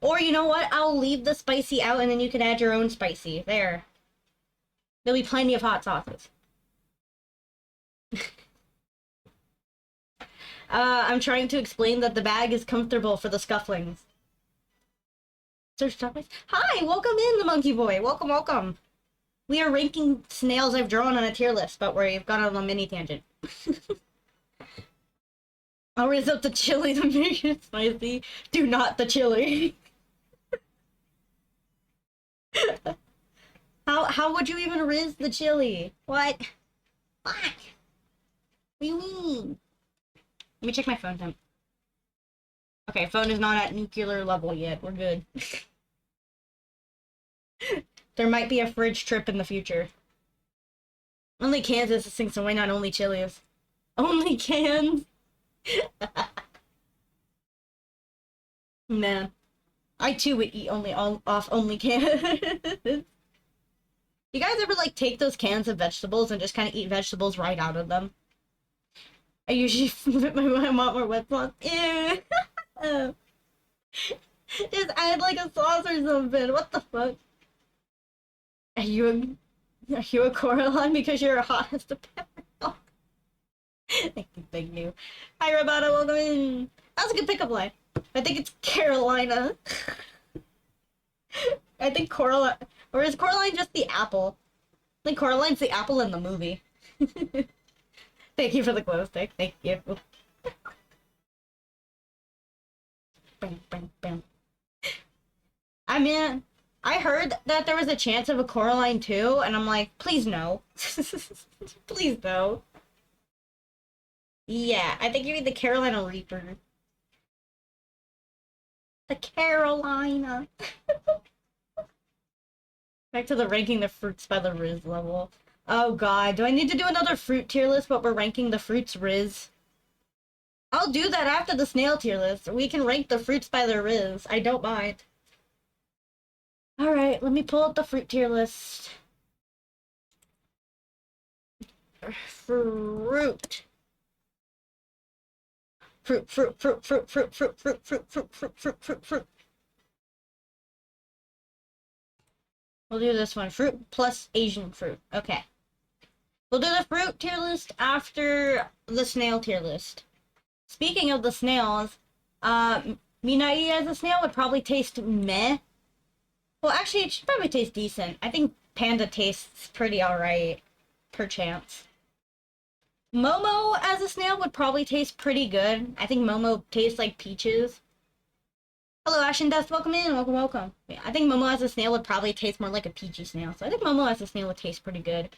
Or you know what? I'll leave the spicy out and then you can add your own spicy. There. There'll be plenty of hot sauces. I'm trying to explain that the bag is comfortable for the scufflings. Search topics. Hi, welcome in, the monkey boy. Welcome, welcome. We are ranking snails I've drawn on a tier list, but we've gone on a mini tangent. I'll raise up the chili to make it spicy. Do not the chili. How would you even rizz the chili? What? Fuck. What do you mean? Let me check my phone temp. Okay, phone is not at nuclear level yet. We're good. There might be a fridge trip in the future. Only Kansas thinks away, not only Chili's. Only cans? Man. I too would eat off only cans. You guys ever like take those cans of vegetables and just kind of eat vegetables right out of them? I usually put my mom or wet sauce. Ew. Just add like a sauce or something. What the fuck? Are you a Coraline because you're hot as the pepper? Oh. Thank you. Hi, Roboto, welcome in. That was a good pickup line. I think it's Carolina. I think Coraline, or is Coraline just the apple? I think Coraline's the apple in the movie. Thank you for the glow stick. Thank you. Bam, bam, bam. I mean, I heard that there was a chance of a Coraline 2, and I'm like, please no. Please no. Yeah, I think you need the Carolina Reaper. The Carolina. Back to the ranking the fruits by the Riz level. Oh god, do I need to do another fruit tier list, but we're ranking the fruits Riz? I'll do that after the snail tier list. We can rank the fruits by their Riz. I don't mind. Alright, let me pull up the fruit tier list. Fruit. Fruit. We'll do this one. Fruit plus Asian fruit. Okay. We'll do the fruit tier list after the snail tier list. Speaking of the snails, Minai as a snail would probably taste meh. Well, actually, it should probably taste decent. I think Panda tastes pretty alright, perchance. Momo as a snail would probably taste pretty good. I think Momo tastes like peaches. Hello, Ashen Dust. Welcome in. Welcome, welcome. Yeah, I think Momo as a snail would probably taste more like a peachy snail. So I think Momo as a snail would taste pretty good.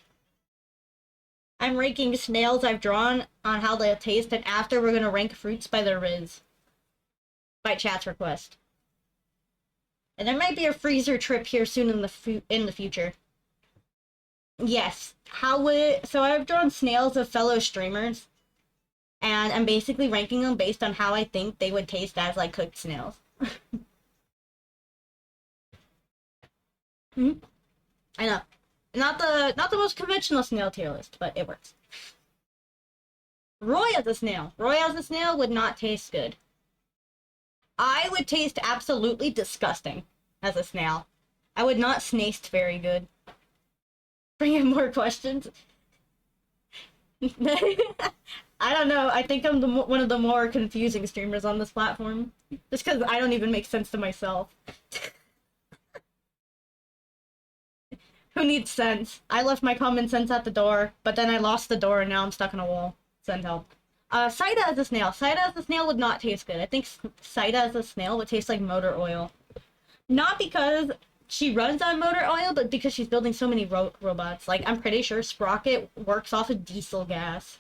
I'm ranking snails I've drawn on how they'll taste, and after we're going to rank fruits by their Riz. By chat's request. And there might be a freezer trip here soon in the future. Yes. How would... So I've drawn snails of fellow streamers. And I'm basically ranking them based on how I think they would taste as like cooked snails. Hmm? I know. Not the most conventional snail tier list, but it works. Roy as a snail. Roy as a snail would not taste good. I would taste absolutely disgusting as a snail. I would not snaste very good. Bring in more questions. I don't know. I think I'm one of the more confusing streamers on this platform. Just because I don't even make sense to myself. Who needs sense? I left my common sense at the door, but then I lost the door and now I'm stuck in a wall. Send help. Cider as a snail. Cider as a snail would not taste good. I think cider as a snail would taste like motor oil. Not because she runs on motor oil, but because she's building so many robots. Like, I'm pretty sure Sprocket works off of diesel gas.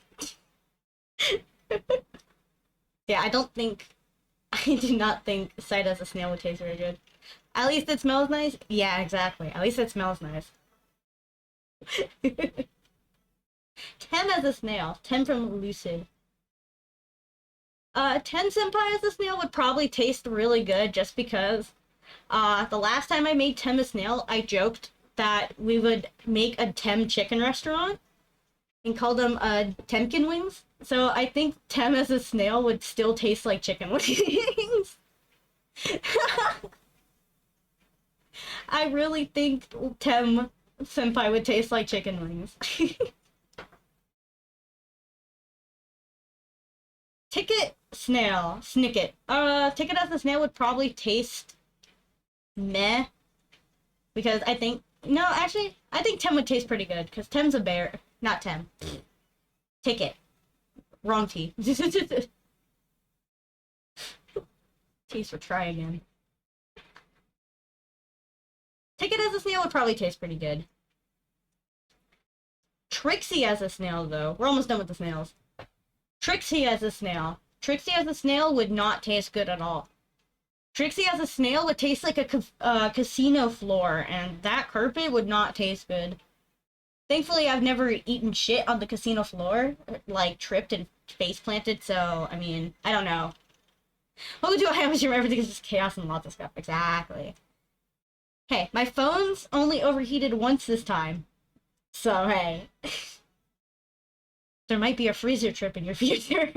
Yeah, I do not think cider as a snail would taste very good. At least it smells nice? Yeah, exactly. At least it smells nice. Tem as a snail. Tem from Lucid. Ten Senpai as a snail would probably taste really good just because the last time I made Tem a snail, I joked that we would make a Tem chicken restaurant and call them Temkin wings. So I think Tem as a snail would still taste like chicken wings. I really think Tem Senpai would taste like chicken wings. Ticket snail. Snicket. Ticket as a snail would probably taste meh. Because I think no, actually, I think Tem would taste pretty good, because Tem's a bear. Not Tem. Ticket. Wrong T. Taste or try again. Ticket as a snail would probably taste pretty good. Trixie as a snail, though. We're almost done with the snails. Trixie as a snail. Trixie as a snail would not taste good at all. Trixie as a snail would taste like a casino floor, and that carpet would not taste good. Thankfully, I've never eaten shit on the casino floor, like tripped and face planted, so, I mean, I don't know. What do I have to everything is just chaos and lots of stuff. Exactly. Hey, my phone's only overheated once this time. So, hey. There might be a freezer trip in your future.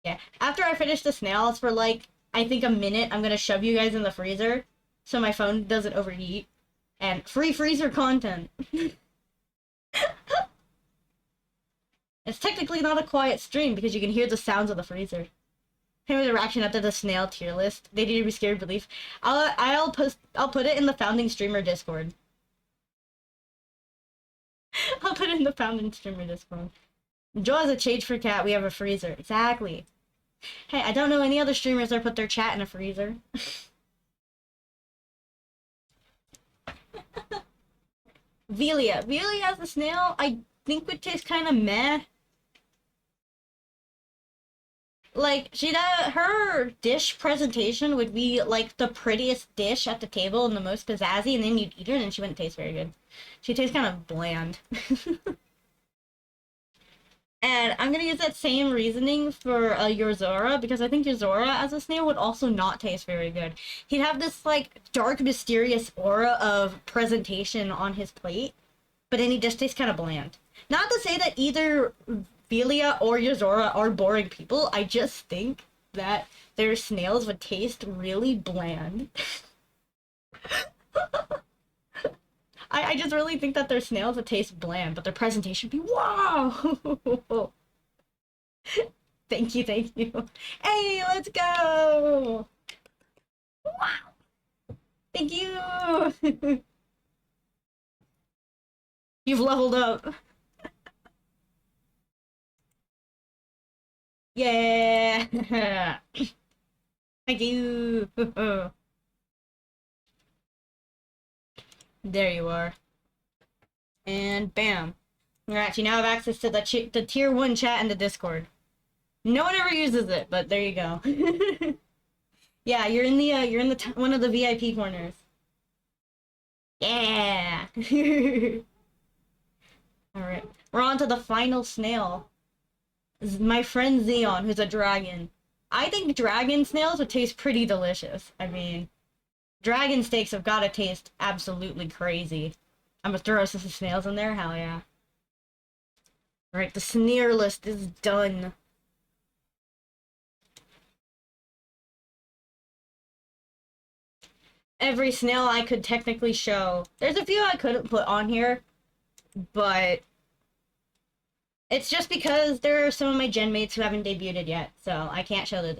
Yeah. After I finish the snails for like, I think a minute, I'm gonna shove you guys in the freezer so my phone doesn't overheat. And free freezer content. It's technically not a quiet stream because you can hear the sounds of the freezer. Here was a reaction after the snail tier list. They need to be scared belief. I'll put it in the founding streamer Discord. I'll put it in the founding streamer Discord. Joe has a cage for cat. We have a freezer. Exactly. Hey, I don't know any other streamers that put their chat in a freezer. Velia. Velia as a snail, I think would taste kind of meh. Like, her dish presentation would be, like, the prettiest dish at the table and the most pizzazzy, and then you'd eat her and she wouldn't taste very good. She tastes kind of bland. And I'm gonna use that same reasoning for Yorzora, because I think Yorzora as a snail would also not taste very good. He'd have this, like, dark, mysterious aura of presentation on his plate, but then he just tastes kind of bland. Not to say that either Velia or Yorzora are boring people, I just think that their snails would taste really bland. I just really think that their snails would taste bland, but their presentation would be wow! Thank you, thank you. Hey, let's go! Wow! Thank you! You've leveled up. Yeah! Thank you! There you are. And bam. You actually now have access to the tier 1 chat in the Discord. No one ever uses it, but there you go. Yeah, you're in the one of the VIP corners. Yeah. Alright. We're on to the final snail. This is my friend Xeon, who's a dragon. I think dragon snails would taste pretty delicious. I mean, dragon steaks have gotta taste absolutely crazy. I'm gonna throw some snails in there, hell yeah. Alright, the sneer list is done. Every snail I could technically show. There's a few I couldn't put on here, but it's just because there are some of my gen mates who haven't debuted yet, so I can't show the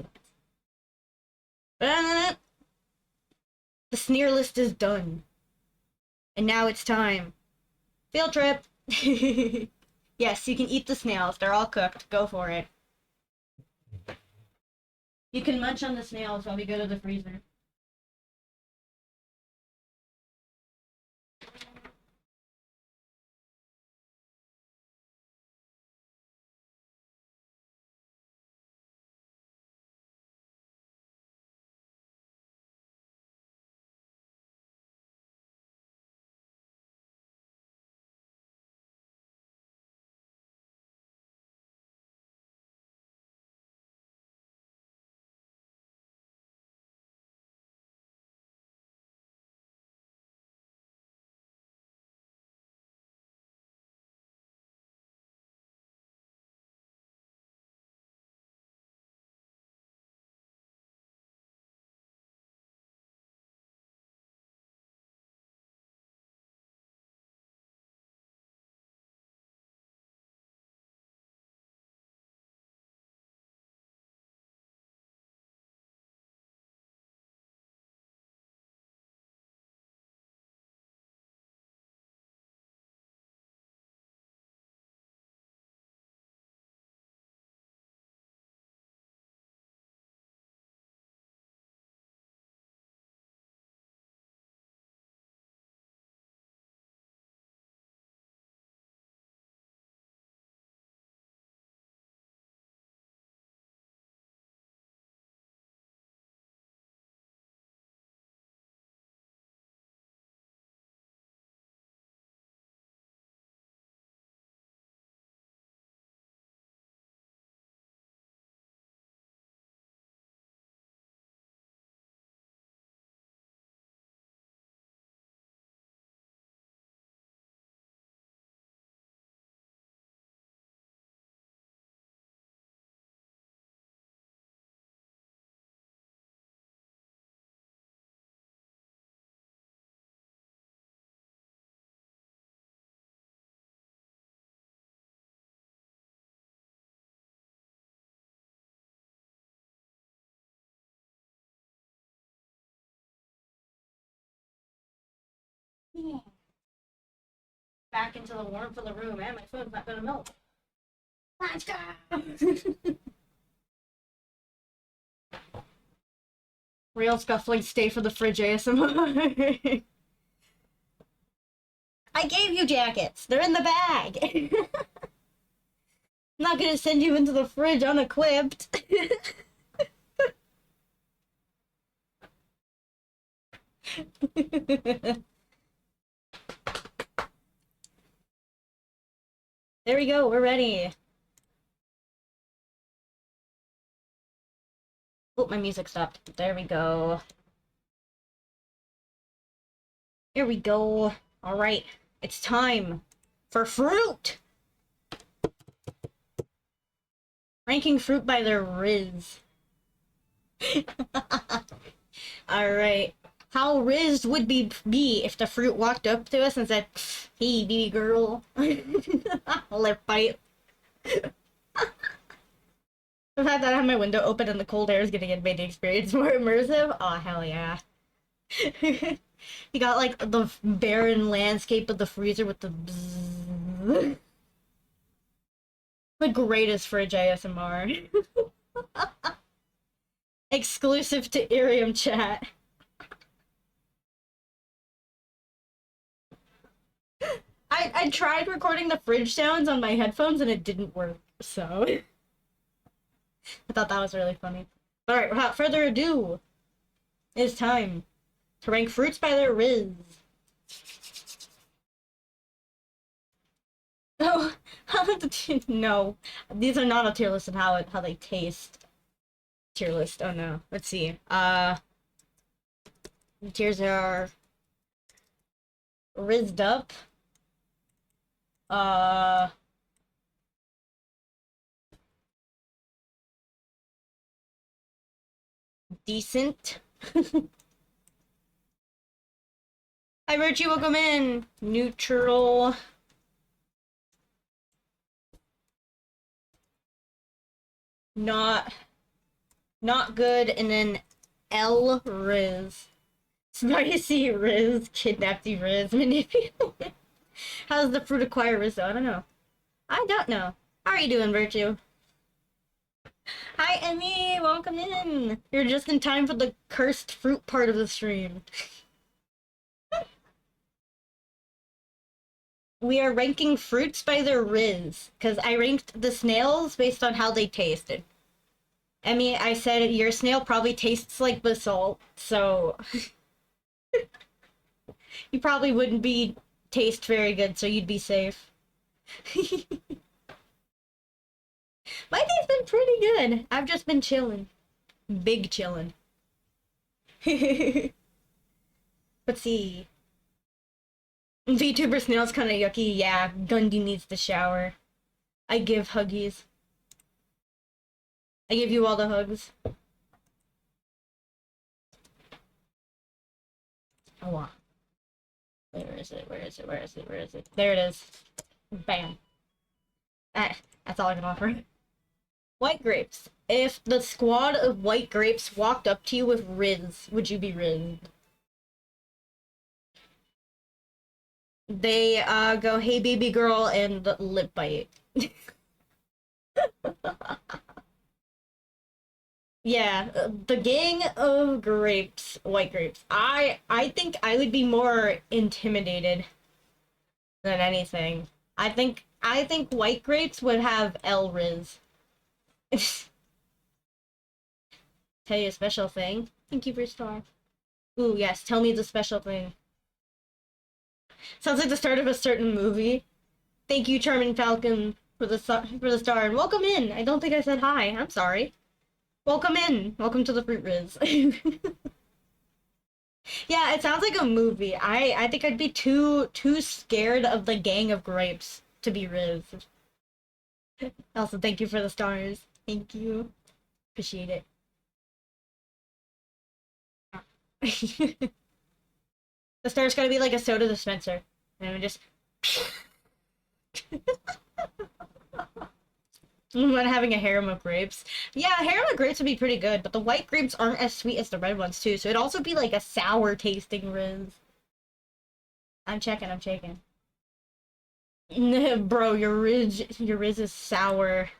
defense. The sneer list is done. And now it's time. Field trip! Yes, you can eat the snails. They're all cooked. Go for it. You can munch on the snails while we go to the freezer. Back into the warmth of the room, and my phone's not gonna melt. Let's go! Real scuffling, stay for the fridge ASMR. I gave you jackets. They're in the bag. I'm not gonna send you into the fridge unequipped. There we go, we're ready. Oh, my music stopped. There we go. Here we go. Alright, it's time for fruit! Ranking fruit by their Riz. Alright. How rizzed would be if the fruit walked up to us and said, "Hey, baby girl." Lip bite. The fact that I have my window open and the cold air is getting in made the experience more immersive. Oh, hell yeah. You got like the barren landscape of the freezer with the bzzz. The greatest fridge ASMR. Exclusive to Iriam chat. I tried recording the fridge sounds on my headphones and it didn't work, so I thought that was really funny. Alright, without further ado, it's time to rank fruits by their Riz. Oh, no. These are not a tier list of how they taste. Tier list. Oh no. Let's see. Tiers are rizzed up. Uh, decent. Hi, Virtue, welcome in. Neutral. Not good, and then L Riz. Spicy Riz, kidnapped you Riz, manipulated. How's the fruit acquire Riz though? I don't know. I don't know. How are you doing, Virtue? Hi, Emmy! Welcome in! You're just in time for the cursed fruit part of the stream. We are ranking fruits by their Riz, because I ranked the snails based on how they tasted. Emmy, I said your snail probably tastes like basalt, so you probably wouldn't be taste very good, so you'd be safe. My day's been pretty good. I've just been chilling. Big chilling. Let's see. VTuber snail's kind of yucky. Yeah, Gundy needs to shower. I give huggies. I give you all the hugs. Oh, wow. Where is it? Where is it? Where is it? Where is it? There it is. Bam. That's all I can offer. White grapes. If the squad of white grapes walked up to you with Riz, would you be Riz? They go, hey baby girl, and lip bite. Yeah, the gang of grapes, white grapes. I think I would be more intimidated than anything. I think white grapes would have L Riz. Tell you a special thing. Thank you for star. Ooh, yes, tell me the special thing. Sounds like the start of a certain movie. Thank you, Charming Falcon, for the star, and welcome in. I don't think I said hi. I'm sorry. Welcome in. Welcome to the Fruit Riz. Yeah, it sounds like a movie. I think I'd be too scared of the gang of grapes to be Riz. Also, thank you for the stars. Thank you. Appreciate it. The star's gotta be like a soda dispenser. And just when having a harem of grapes. Yeah, harem of grapes would be pretty good, but the white grapes aren't as sweet as the red ones too, so it'd also be like a sour tasting Riz. I'm checking, I'm checking. Bro, your Riz is sour.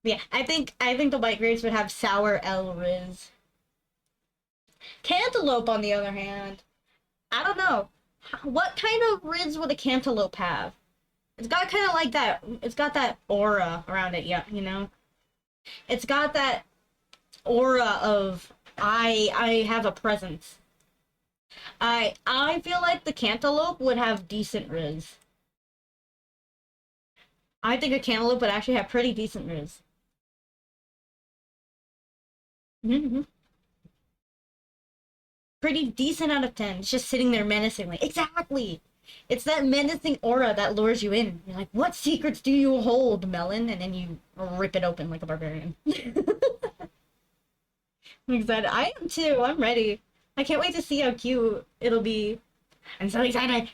Yeah, I think the white grapes would have sour L Riz. Cantaloupe, on the other hand, I don't know. What kind of Riz would a cantaloupe have? It's got kind of like that. It's got that aura around it. Yeah, you know. It's got that aura of I have a presence. I feel like the cantaloupe would have decent Riz. I think a cantaloupe would actually have pretty decent Riz. Mm-hmm. Pretty decent out of 10. It's just sitting there menacingly. Exactly! It's that menacing aura that lures you in. You're like, what secrets do you hold, Melon? And then you rip it open like a barbarian. I'm excited. I am too. I'm ready. I can't wait to see how cute it'll be. I'm so excited.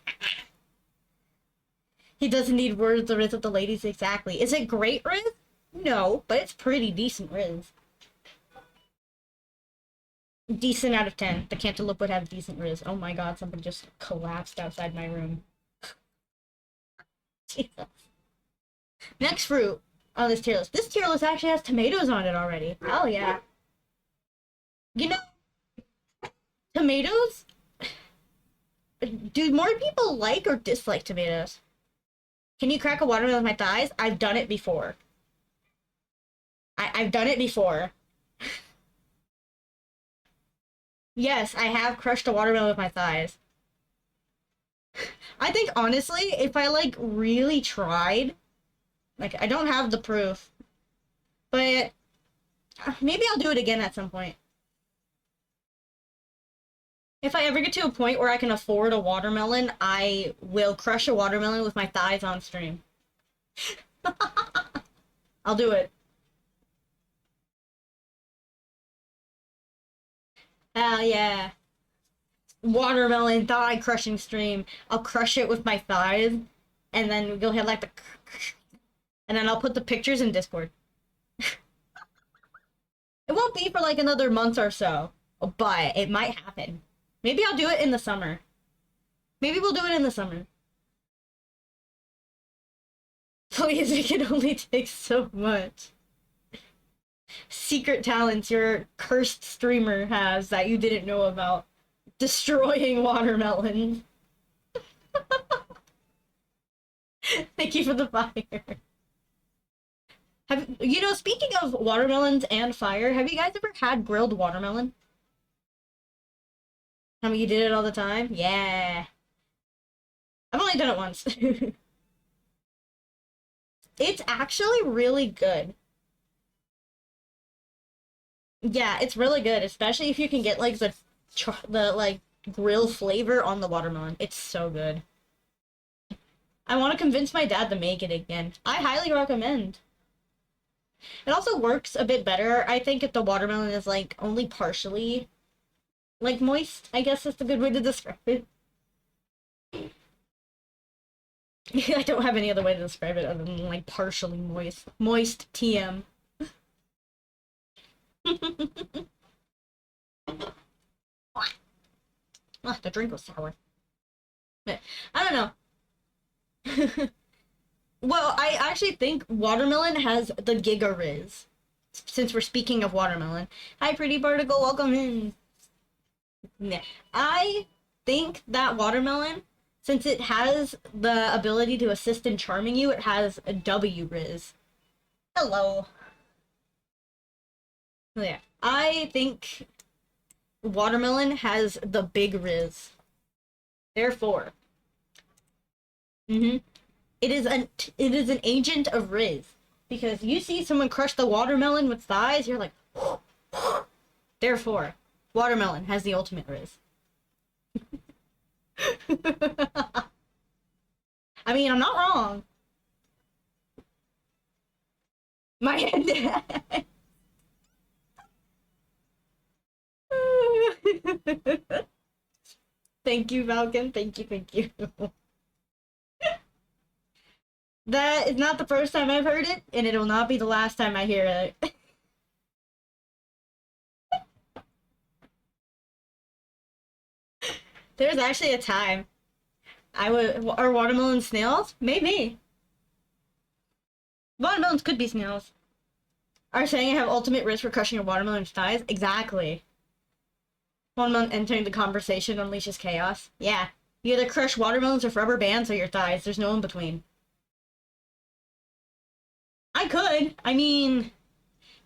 He doesn't need words to Riz of the ladies exactly. Is it great Riz? No, but it's pretty decent Riz. Decent out of 10. The cantaloupe would have decent Riz. Oh my god, something just collapsed outside my room. Jesus. Next fruit on this tier list. This tier list actually has tomatoes on it already. Hell yeah. You know, tomatoes? Do more people like or dislike tomatoes? Can you crack a watermelon with my thighs? I've done it before. I've done it before. Yes, I have crushed a watermelon with my thighs. I think honestly, if I like really tried, like I don't have the proof, but maybe I'll do it again at some point. If I ever get to a point where I can afford a watermelon, I will crush a watermelon with my thighs on stream. I'll do it. Hell yeah. Watermelon thigh crushing stream. I'll crush it with my thighs, and then you'll hear like the and then I'll put the pictures in Discord. It won't be for like another month or so, but it might happen. Maybe I'll do it in the summer. Maybe we'll do it in the summer. Please, it can only take so much. Secret talents your cursed streamer has that you didn't know about. Destroying watermelons. Thank you for the fire. Speaking of watermelons and fire, have you guys ever had grilled watermelon? I mean, you did it all the time? Yeah. I've only done it once. It's actually really good. Yeah, it's really good, especially if you can get like the like grill flavor on the watermelon. It's so good. I want to convince my dad to make it again. I highly recommend. It also works a bit better, I think, if the watermelon is like only partially like moist. I guess that's a good way to describe it. I don't have any other way to describe it other than like partially moist. Moist TM. Oh, the drink was sour. But I don't know. Well, I actually think watermelon has the Giga Riz. Since we're speaking of watermelon. Hi, pretty particle, welcome in. I think that watermelon, since it has the ability to assist in charming you, it has a W Riz. Hello. Yeah, I think watermelon has the big Riz. Therefore, it is an agent of Riz. Because you see someone crush the watermelon with thighs, you're like, therefore, watermelon has the ultimate Riz. I mean, I'm not wrong. My head. Thank you, Falcon. Thank you. That is not the first time I've heard it, and it will not be the last time I hear it. There's actually a time are watermelon snails? Maybe. Watermelons could be snails. Are saying I have ultimate risk for crushing a watermelon's thighs? Exactly. Watermelon entering the conversation unleashes chaos. Yeah. You either crush watermelons with rubber bands or your thighs. There's no in between. I could. I mean,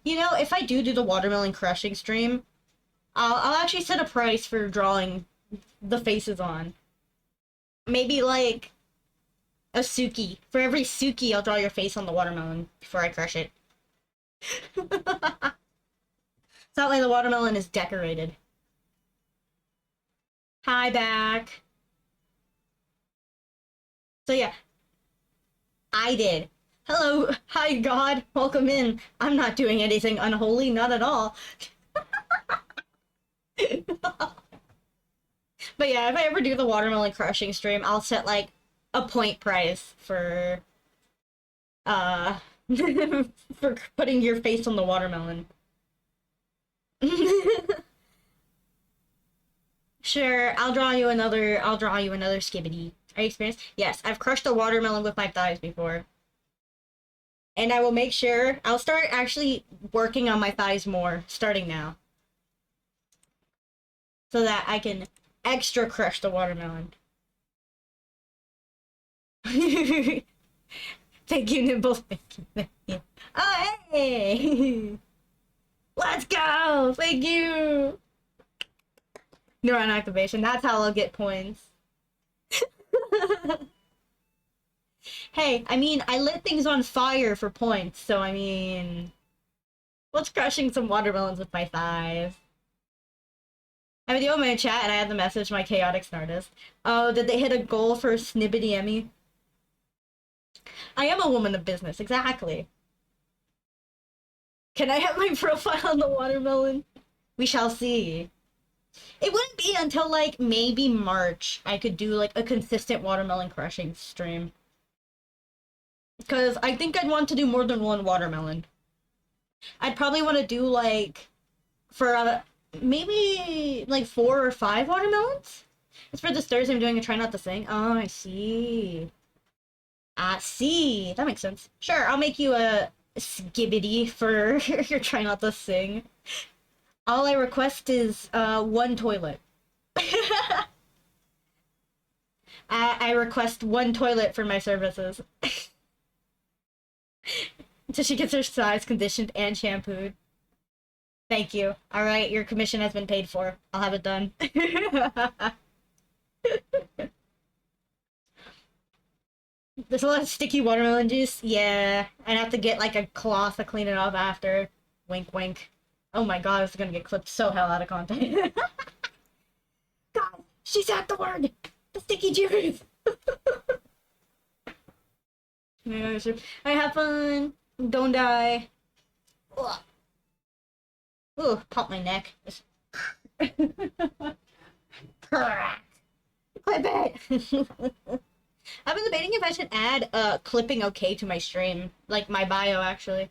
if I do the watermelon crushing stream, I'll actually set a price for drawing the faces on. Maybe like a Suki. For every Suki, I'll draw your face on the watermelon before I crush it. It's not like the watermelon is decorated. Hi, back. So yeah, I did. Hello, hi God, welcome in. I'm not doing anything unholy, not at all. But yeah, if I ever do the watermelon crushing stream, I'll set like a point price for for putting your face on the watermelon. Sure, I'll draw you another skibbity. Are you experienced? Yes, I've crushed a watermelon with my thighs before. And I will make sure, I'll start actually working on my thighs more, starting now. So that I can extra crush the watermelon. Thank you, Nibble. Thank you. Oh, hey! Let's go! Thank you! Neuron activation. That's how I'll get points. Hey, I mean, I lit things on fire for points, so I mean... What's crushing some watermelons with my thighs? I have a deal in my chat and I have the message my chaotic snartist. Oh, did they hit a goal for Snibbity Emmy? I am a woman of business, exactly. Can I have my profile on the watermelon? We shall see. It wouldn't be until, like, maybe March I could do, like, a consistent watermelon crushing stream. Because I think I'd want to do more than one watermelon. I'd probably want to do, like, for, maybe, like, 4 or 5 watermelons? It's for this Thursday I'm doing a try not to sing. Oh, I see. I see. That makes sense. Sure, I'll make you a skibbity for your try not to sing. All I request is, one toilet. I request one toilet for my services. Until she gets her size conditioned and shampooed. Thank you. Alright, your commission has been paid for. I'll have it done. There's a lot of sticky watermelon juice. Yeah, I'd have to get like a cloth to clean it off after. Wink, wink. Oh my god, this is gonna get clipped so hell out of content. God, she said the word! The sticky juice! I have fun. Don't die. Ugh. Ooh, pop my neck. Clip it! I've been debating if I should add clipping okay to my stream. Like my bio, actually.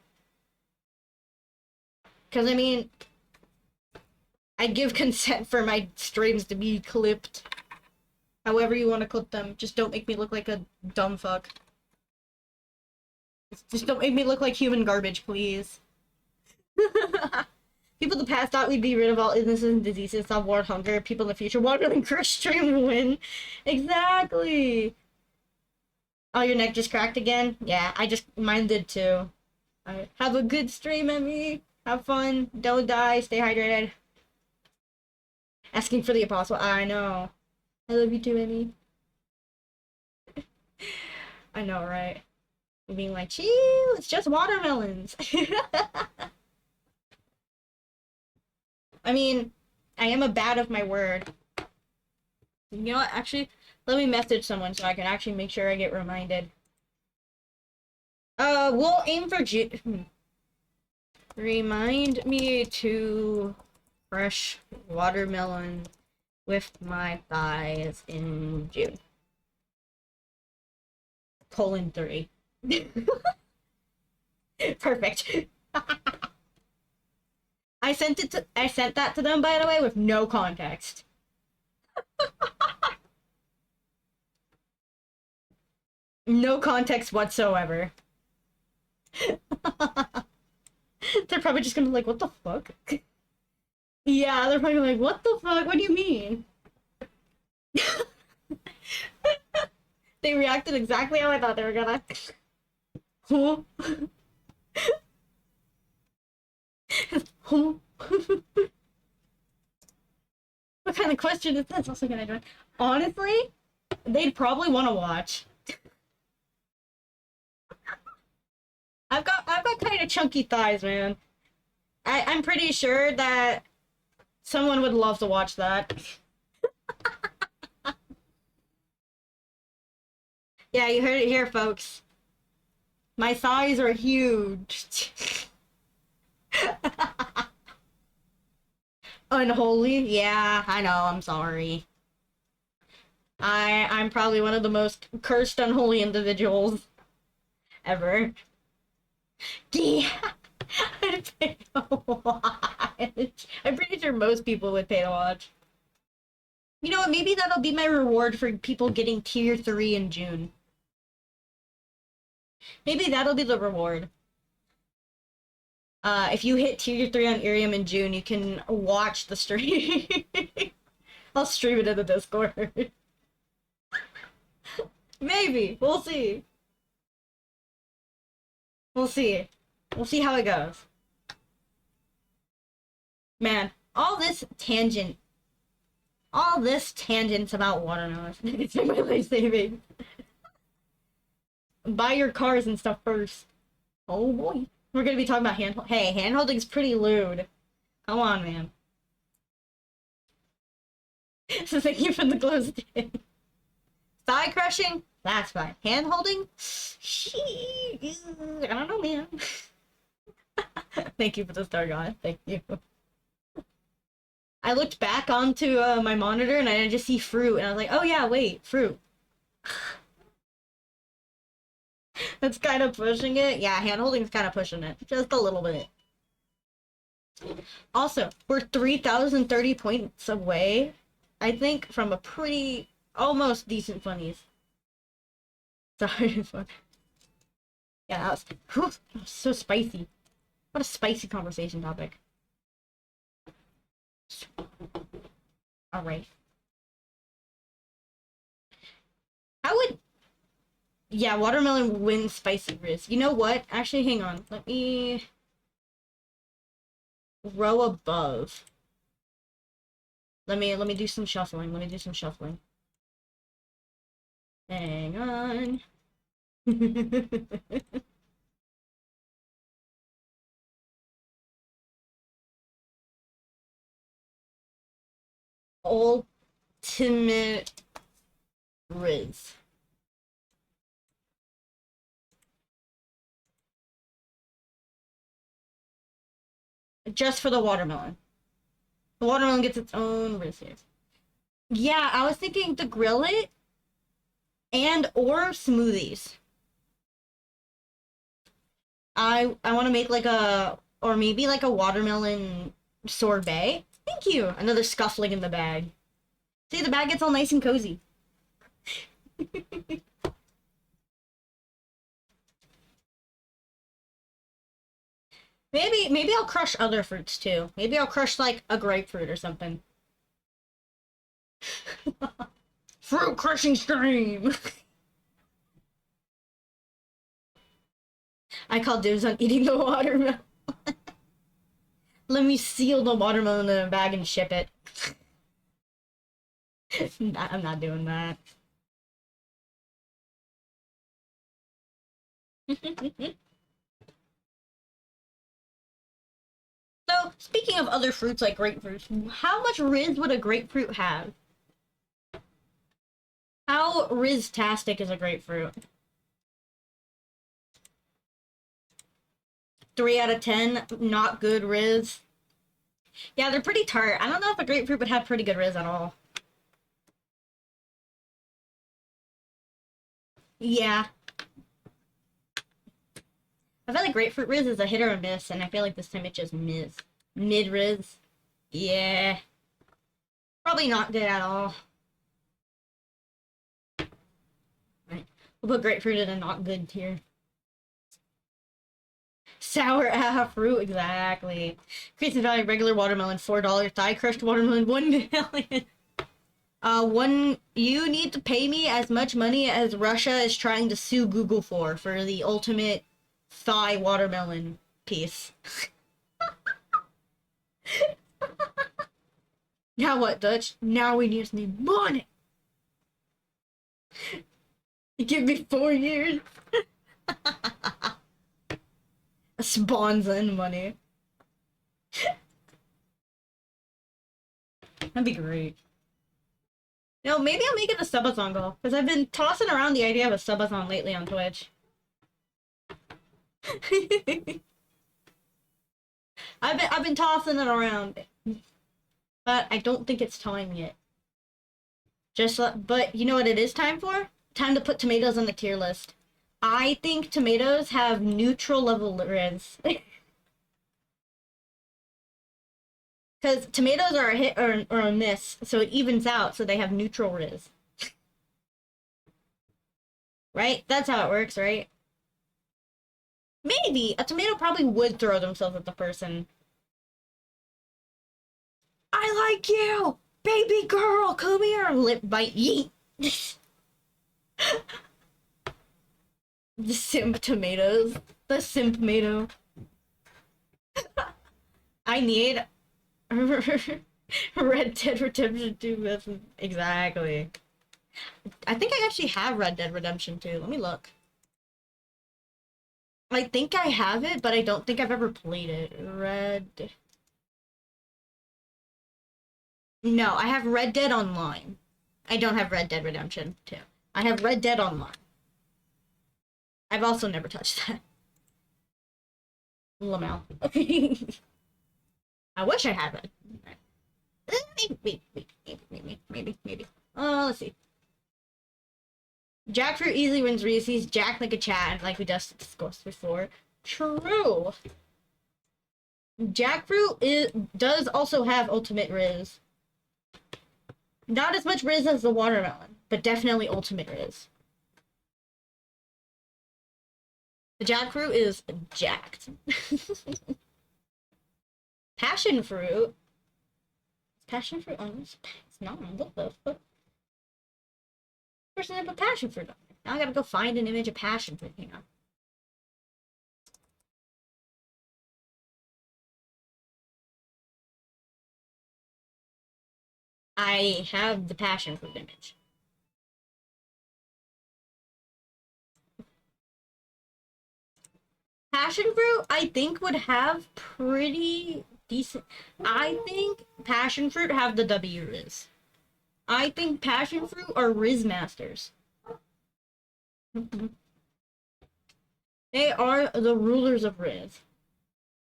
Because, I mean, I give consent for my streams to be clipped. However you want to clip them. Just don't make me look like a dumb fuck. Just don't make me look like human garbage, please. People in the past thought we'd be rid of all illnesses and diseases, stop war and hunger. People in the future want to crush stream and win. Exactly. Oh, your neck just cracked again? Yeah, mine did too. Alright, have a good stream, Emmy. Have fun. Don't die. Stay hydrated. Asking for the apostle. I know. I love you too, Emmy. I know, right? Being like, chill, it's just watermelons. I mean, I am a bad of my word. You know what? Actually, let me message someone so I can actually make sure I get reminded. We'll aim for June. Remind me to fresh watermelon with my thighs in June. :3. Perfect. I sent that to them, by the way, with no context. No context whatsoever. They're probably just gonna be like, what the fuck? Yeah, they're probably like, what the fuck? What do you mean? They reacted exactly how I thought they were gonna. Huh? Huh? What kind of question is this? Also gonna join. Honestly, they'd probably want to watch. I've got kind of chunky thighs, man. I'm pretty sure that someone would love to watch that. Yeah, you heard it here, folks. My thighs are huge. Unholy? Yeah, I know, I'm sorry. I'm probably one of the most cursed unholy individuals ever. Yeah. I'd pay to watch. I'm pretty sure most people would pay to watch. You know what, maybe that'll be my reward for people getting tier 3 in June. Maybe that'll be the reward. If you hit tier 3 on Iriam in June, you can watch the stream. I'll stream it in the Discord. Maybe. We'll see. We'll see. We'll see how it goes. Man, all this tangent's about watermelons. It's my life saving. Buy your cars and stuff first. Oh boy. We're gonna be talking about handhold. Hey, handholding's pretty lewd. Come on, man. So thank you for the glow stick. Thigh crushing? That's fine. Handholding? I don't know, man. Thank you for the star, God. Thank you. I looked back onto my monitor and I just see fruit, and I was like, oh yeah, wait, fruit. That's kind of pushing it. Yeah, handholding's kind of pushing it. Just a little bit. Also, we're 3,030 points away, I think, from a pretty, almost decent funnies. Sorry. Yeah, that was so spicy. What a spicy conversation topic. Alright. How would... Yeah, watermelon wins spicy riz. You know what? Actually, hang on. Let me... row above. Let me do some shuffling. Let me do some shuffling. Hang on. Ultimate Riz. Just for the watermelon. The watermelon gets its own Riz here. Yeah, I was thinking to grill it and or smoothies. I want to make like a, or maybe like a watermelon sorbet. Thank you. Another scuffling in the bag. See, the bag gets all nice and cozy. Maybe I'll crush other fruits too. Maybe I'll crush like a grapefruit or something. Fruit crushing stream. I call dibs on eating the watermelon. Let me seal the watermelon in a bag and ship it. I'm not doing that. So, speaking of other fruits like grapefruits, how much Riz would a grapefruit have? How Riz-tastic is a grapefruit? 3 out of 10, not good Riz. Yeah, they're pretty tart. I don't know if a grapefruit would have pretty good Riz at all. Yeah. I feel like grapefruit Riz is a hit or a miss, and I feel like this time it just missed. Mid Riz. Yeah. Probably not good at all. Right. We'll put grapefruit in a not good tier. Sour fruit, exactly. Creates value, regular watermelon, $4. Thigh crushed watermelon, 1 million. You need to pay me as much money as Russia is trying to sue Google for the ultimate thigh watermelon piece. Now what, Dutch? Now we just need money. Give me 4 years. Spawns in money. That'd be great. No, maybe I'll make it a subathon goal, because I've been tossing around the idea of a subathon lately on Twitch. I've been tossing it around, but I don't think it's time yet. But you know what it is time for? Time to put tomatoes on the tier list. I think tomatoes have neutral level Riz. Because tomatoes are a hit or a miss, so it evens out, so they have neutral Riz. Right? That's how it works, right? Maybe. A tomato probably would throw themselves at the person. I like you! Baby girl, come here! Lip bite, yeet! The simp tomatoes. The simp tomato. I need Red Dead Redemption 2 with exactly. I think I actually have Red Dead Redemption 2. Let me look. I think I have it, but I don't think I've ever played it. No, I have Red Dead Online. I don't have Red Dead Redemption 2. I have Red Dead Online. I've also never touched that. Lamau. I wish I had it. Maybe. Oh, let's see. Jackfruit easily wins Reese's. Jack like a chat, like we just discussed before. True. Jackfruit does also have ultimate Riz. Not as much Riz as the watermelon, but definitely ultimate Riz. The jackfruit is jacked. Passion fruit. Passion fruit on this? It's not on the fuck. Person that put passion fruit on there. Now I gotta go find an image of passion fruit. Hang on. I have the passion fruit image. Passion fruit, I think, would have pretty decent. I think passion fruit have the W Riz. I think passion fruit are Riz masters. They are the rulers of Riz.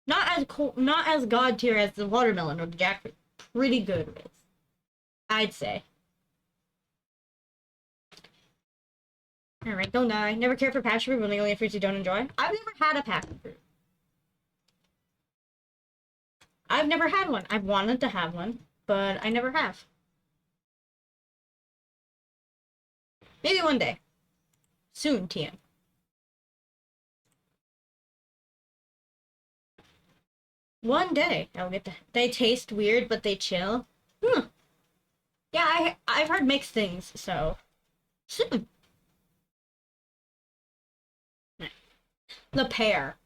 Not as god tier as the watermelon or the jackfruit. Pretty good Riz, I'd say. Alright, don't die. Never cared for passion fruit when the only fruits you don't enjoy. I've never had a passion fruit. I've never had one. I've wanted to have one, but I never have. Maybe one day. Soon, TM. One day I'll get that. They taste weird, but they chill. Yeah, I've heard mixed things, so soon. The pear.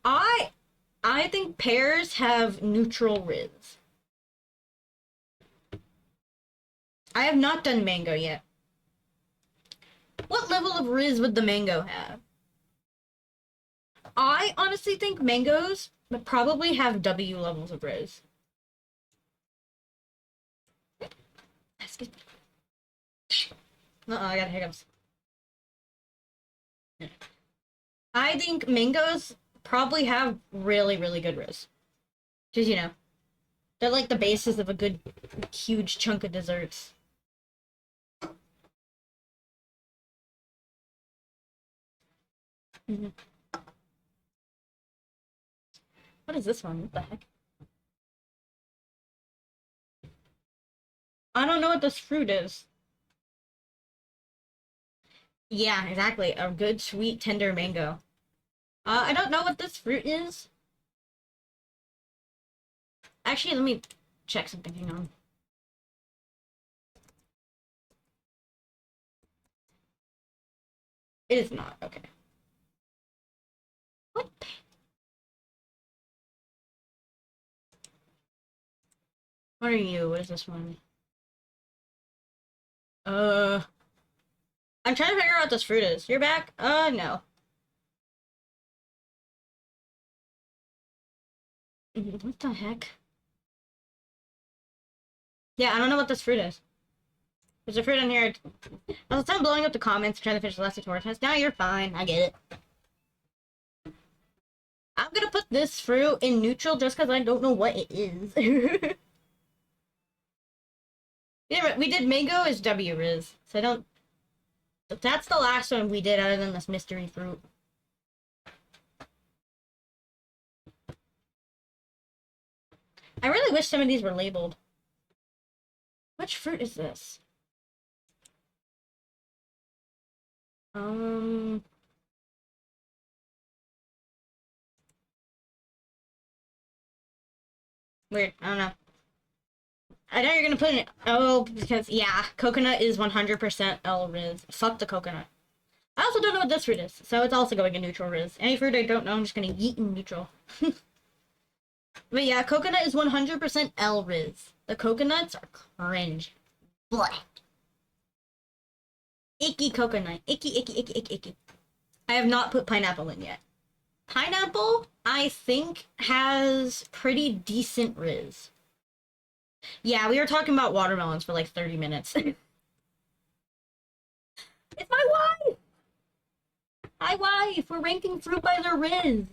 I think pears have neutral Riz. I have not done mango yet. What level of Riz would the mango have? I honestly think mangoes probably have W levels of Riz. Excuse me. I got hiccups. I think mangoes probably have really, really good Riz. Just, you know, they're like the basis of a good, huge chunk of desserts. What is this one? What the heck? I don't know what this fruit is. Yeah, exactly. A good, sweet, tender mango. I don't know what this fruit is. Actually, let me check something. Hang on. It is not. Okay. What? What are you? What is this one? I'm trying to figure out what this fruit is. You're back? No. What the heck? Yeah, I don't know what this fruit is. There's a fruit in here. I was done blowing up the comments trying to finish the last tutorial test. Now you're fine. I get it. I'm gonna put this fruit in neutral just because I don't know what it is. Yeah, we did mango is W Riz. So I don't... That's the last one we did other than this mystery fruit. I really wish some of these were labeled. Which fruit is this? Weird. I don't know. I know you're gonna put it. Oh, because yeah, coconut is 100% L Riz. Fuck the coconut. I also don't know what this fruit is, so it's also going in neutral Riz. Any fruit I don't know, I'm just gonna yeet in neutral. But yeah, coconut is 100% L Riz. The coconuts are cringe. Blech. Icky coconut. Icky, icky, icky, icky, icky. I have not put pineapple in yet. Pineapple, I think, has pretty decent Riz. Yeah, we were talking about watermelons for like 30 minutes. It's my wife! Hi, wife! We're ranking fruit by their Riz.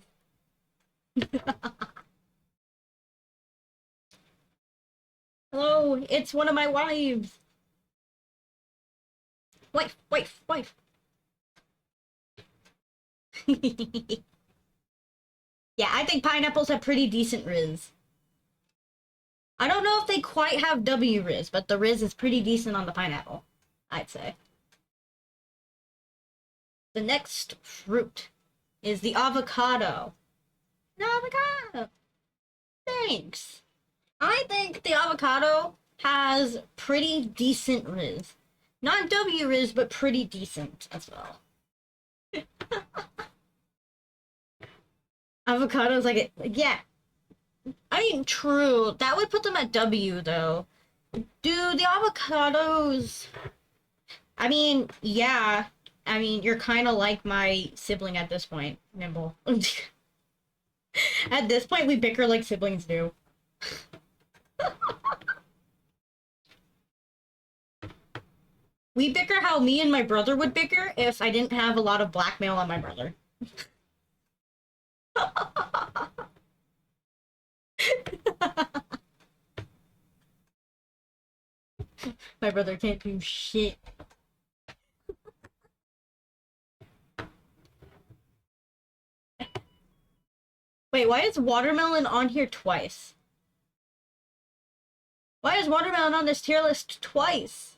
Hello, it's one of my wives. Wife, wife, wife. Yeah, I think pineapples have pretty decent Riz. I don't know if they quite have W Riz, but the Riz is pretty decent on the pineapple, I'd say. The next fruit is the avocado. The avocado! Thanks. I think the avocado has pretty decent Riz. Not W Riz, but pretty decent as well. Avocados yeah. I mean, true. That would put them at W, though. Dude, the avocados... I mean, yeah. I mean, you're kind of like my sibling at this point, Nimble. At this point, we bicker like siblings do. We bicker how me and my brother would bicker if I didn't have a lot of blackmail on my brother. My brother can't do shit. Wait, why is watermelon on here twice? Why is watermelon on this tier list twice?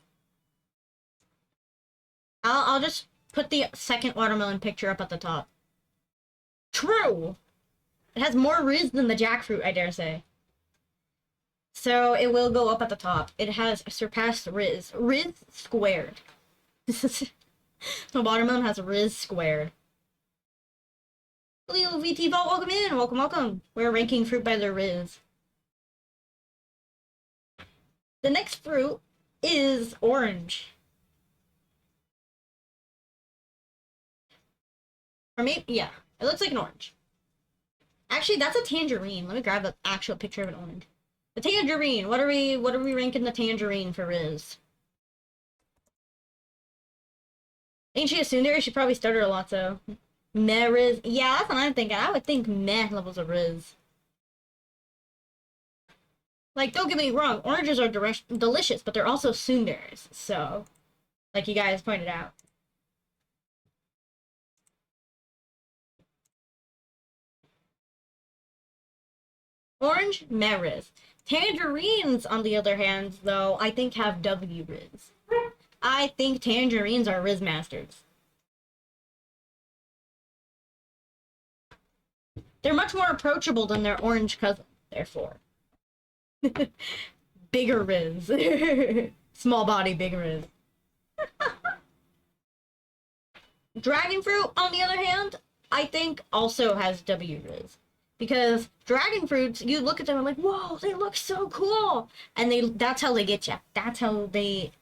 I'll just put the second watermelon picture up at the top. True! It has more Riz than the jackfruit, I dare say. So it will go up at the top. It has surpassed Riz. Riz squared. The watermelon has Riz squared. Leo VT Vault, welcome in! Welcome, welcome! We're ranking fruit by their Riz. The next fruit is orange. Or maybe, yeah, it looks like an orange. Actually, that's a tangerine. Let me grab an actual picture of an orange. The tangerine. What are we ranking the tangerine for Riz? Ain't she a tsundere? She probably stuttered a lot, so. Meh Riz. Yeah, that's what I'm thinking. I would think meh levels of Riz. Like, don't get me wrong, oranges are delicious, but they're also tsunderes, so. Like you guys pointed out. Orange, meh Riz. Tangerines, on the other hand, though, I think have W Riz. I think tangerines are Riz masters. They're much more approachable than their orange cousin, therefore. Bigger Riz. Small body, big Riz. Dragon fruit, on the other hand, I think also has W Riz. Because dragon fruits, you look at them and like, whoa, they look so cool, and that's how they get you. That's how they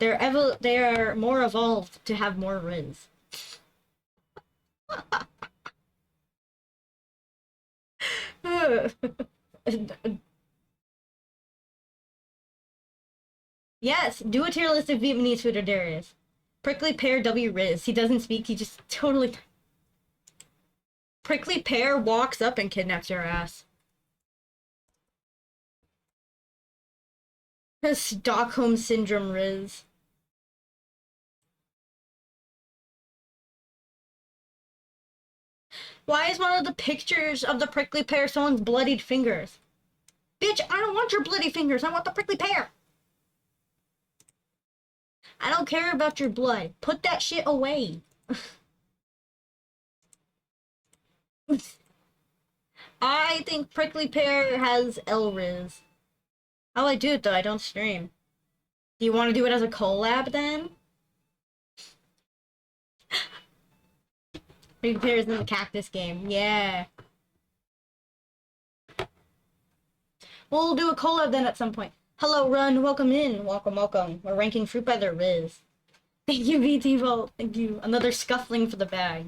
are more evolved to have more Riz. Yes, do a tier list of Vietnamese food or Darius. Prickly Pear W Riz. He doesn't speak, he just totally... Prickly Pear walks up and kidnaps your ass. Stockholm Syndrome Riz. Why is one of the pictures of the prickly pear someone's bloodied fingers? Bitch, I don't want your bloody fingers. I want the prickly pear. I don't care about your blood. Put that shit away. I think prickly pear has L-Riz. How do I do it though? I don't stream. Do you want to do it as a collab then? Prickly pear is in the cactus game. Yeah. We'll do a collab then at some point. Hello, Run. Welcome in. Welcome, welcome. We're ranking fruit by their Riz. Thank you, VT Vault. Thank you. Another scuffling for the bag.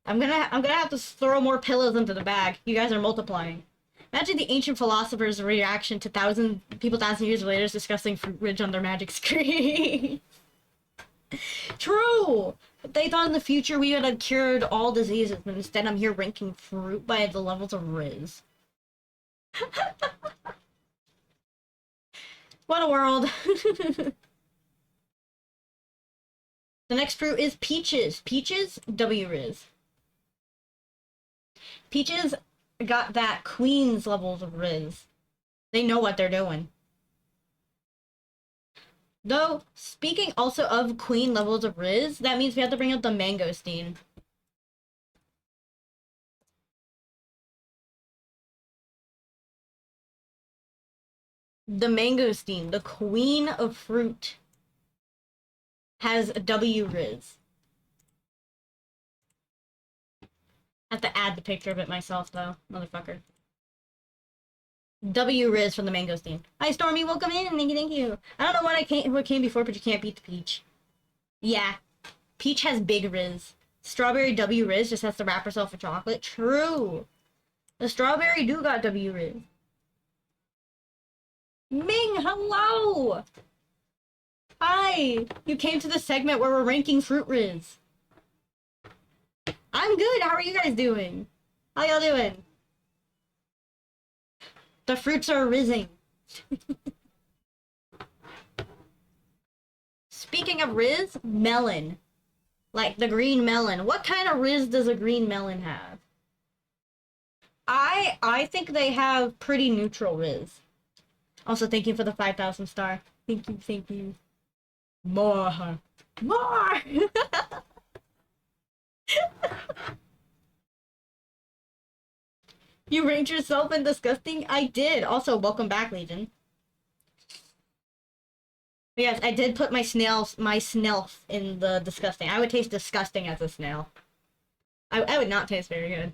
I'm gonna have to throw more pillows into the bag. You guys are multiplying. Imagine the ancient philosophers' reaction to people 1,000 years later discussing fruit ridge on their magic screen. True! They thought in the future we would have cured all diseases, but instead I'm here ranking fruit by the levels of Riz. What a world. The next fruit is peaches. Peaches, W Riz. Peaches got that Queen's levels of Riz. They know what they're doing. Though, speaking also of Queen levels of Riz, that means we have to bring up the mangosteen. The mangosteen, the queen of fruit, has a W Riz. I have to add the picture of it myself, though, motherfucker. W Riz from the mangosteen. Hi, Stormy, welcome in. Thank you, thank you. I don't know what came before, but you can't beat the peach. Yeah, peach has big Riz. Strawberry W Riz just has to wrap herself in chocolate. True. The strawberry do got W Riz. Ming, hello! Hi! You came to the segment where we're ranking fruit Riz. I'm good, how are you guys doing? How y'all doing? The fruits are rizzing. Speaking of Riz, melon. Like the green melon. What kind of Riz does a green melon have? I think they have pretty neutral Riz. Also, thank you for the 5,000 star. Thank you, thank you. More! More! You ranked yourself in disgusting? I did. Also, welcome back, Legion. Yes, I did put my snails in the disgusting. I would taste disgusting as a snail. I would not taste very good.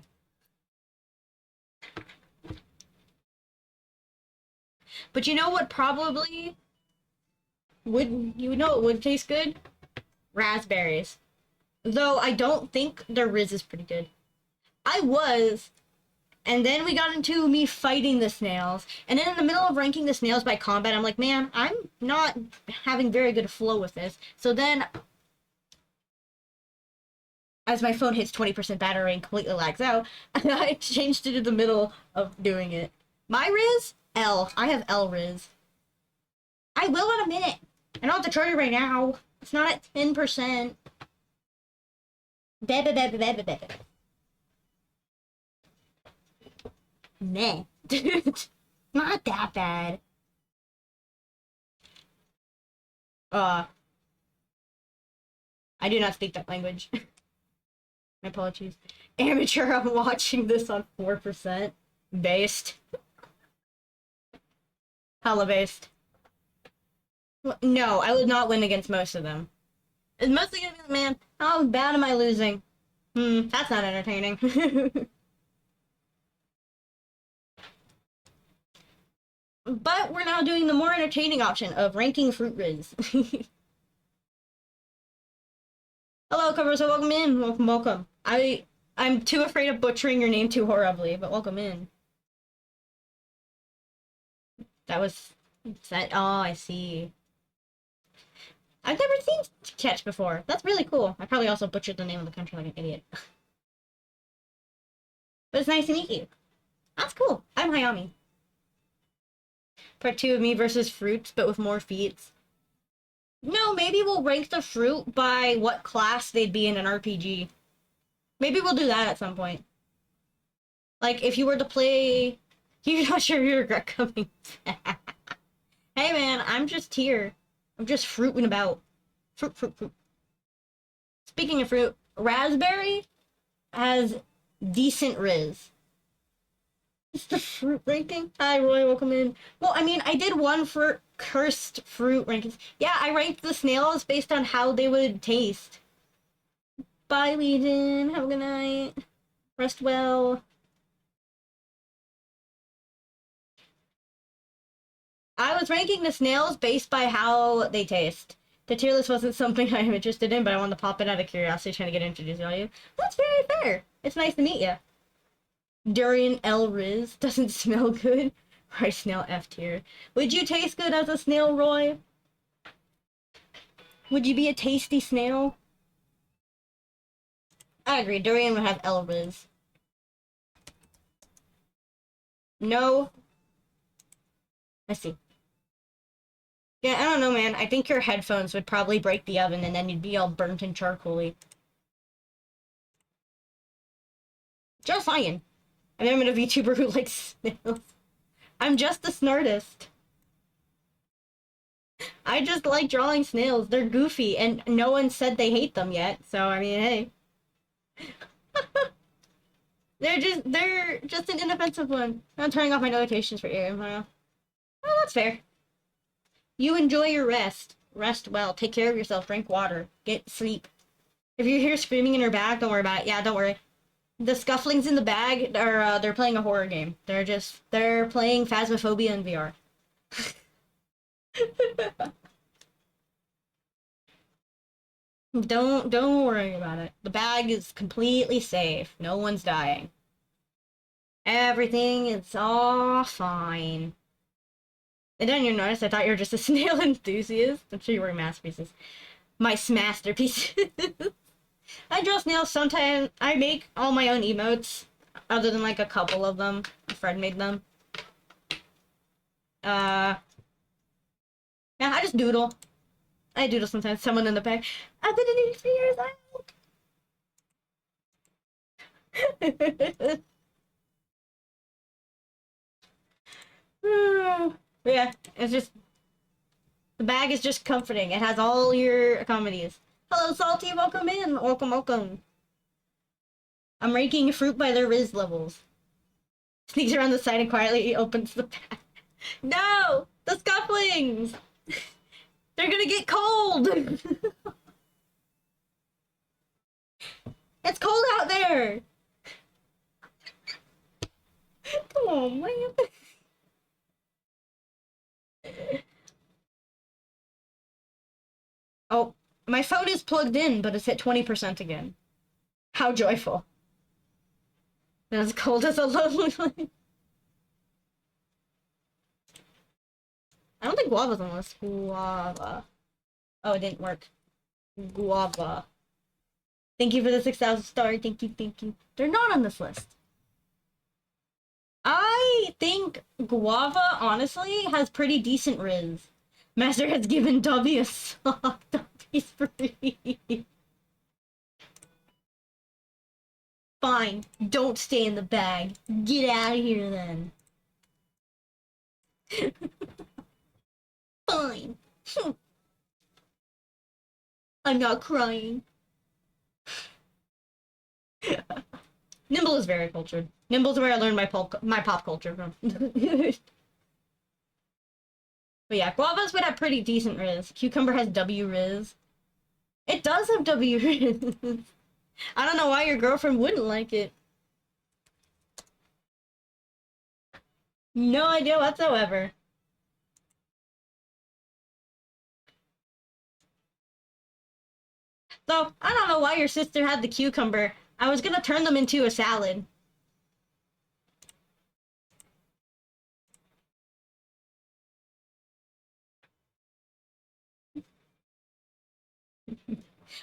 But you know what probably would taste good? Raspberries. Though I don't think their Riz is pretty good. I was, and then we got into me fighting the snails, and then in the middle of ranking the snails by combat, I'm like, man, I'm not having very good flow with this. So then, as my phone hits 20% battery and completely lags out, I changed it in the middle of doing it. My Riz? L. I have L Riz. I will in a minute. I don't have to charge it right now. It's not at 10%. Meh. Not that bad. I do not speak that language. My apologies. Amateur, I'm watching this on 4%. Based. Hella based. No, I would not win against most of them. It's mostly gonna be like, man, how bad am I losing? That's not entertaining. But we're now doing the more entertaining option of ranking fruit Riz. Hello, Cover, so welcome in. Welcome, welcome. I'm too afraid of butchering your name too horribly, but welcome in. That was... Oh, I see. I've never seen Ketch before. That's really cool. I probably also butchered the name of the country like an idiot. But it's nice to meet you. That's cool. I'm Hayami. Part 2 of me versus fruits, but with more feats. No, maybe we'll rank the fruit by what class they'd be in an RPG. Maybe we'll do that at some point. Like, if you were to play... You're not sure you regret coming back. Hey man, I'm just here. I'm just fruiting about. Fruit, fruit, fruit. Speaking of fruit, raspberry has decent Riz. It's the fruit ranking. Hi Roy, welcome in. Well, I mean, I did one for cursed fruit rankings. Yeah, I ranked the snails based on how they would taste. Bye, Legion. Have a good night. Rest well. I was ranking the snails based by how they taste. The tier list wasn't something I'm interested in, but I wanted to pop it out of curiosity, trying to get introduced to you. That's very fair. It's nice to meet you. Durian L. Riz doesn't smell good. Right, snail F tier. Would you taste good as a snail, Roy? Would you be a tasty snail? I agree. Durian would have L. Riz. No. Let's see. Yeah, I don't know, man. I think your headphones would probably break the oven, and then you'd be all burnt and charcoaly. Just saying. I've never met a VTuber who likes snails. I'm just a snartist. I just like drawing snails. They're goofy, and no one said they hate them yet, so I mean, hey. they're just an inoffensive one. I'm turning off my notifications for Iriam. Oh, that's fair. You enjoy your rest. Rest well. Take care of yourself. Drink water. Get sleep. If you hear screaming in your bag, don't worry about it. Yeah, don't worry. The scufflings in the bag are, they're playing a horror game. They're playing Phasmophobia in VR. Don't worry about it. The bag is completely safe. No one's dying. Everything is all fine. And then you notice I thought you were just a snail enthusiast. I'm sure you were masterpieces. My masterpieces. I draw snails sometimes. I make all my own emotes, other than like a couple of them. A friend made them. Yeah, I just doodle. I doodle sometimes. Someone in the back. I've been in it for years. Yeah, it's just the bag is just comforting. It has all your comedies. Hello, Salty. Welcome in. Welcome, welcome. I'm ranking fruit by their Riz levels. Sneaks around the side and quietly opens the bag. No! The scufflings! They're gonna get cold! It's cold out there! Come on, man. Oh, my phone is plugged in, but it's hit 20% again. How joyful. As cold as a lonely light. I don't think guava's on this. Guava. Oh, it didn't work. Guava. Thank you for the 6,000 star. Thank you, thank you. They're not on this list. I think guava, honestly, has pretty decent Riz. Master has given Dobby a soft Dobby's free. Fine. Don't stay in the bag. Get out of here, then. Fine. I'm not crying. Nimble is very cultured. Nimble's where I learned my pop culture from. But yeah, guavas would have pretty decent Riz. Cucumber has W Riz. It does have W Riz. I don't know why your girlfriend wouldn't like it. No idea whatsoever. So, I don't know why your sister had the cucumber. I was gonna turn them into a salad.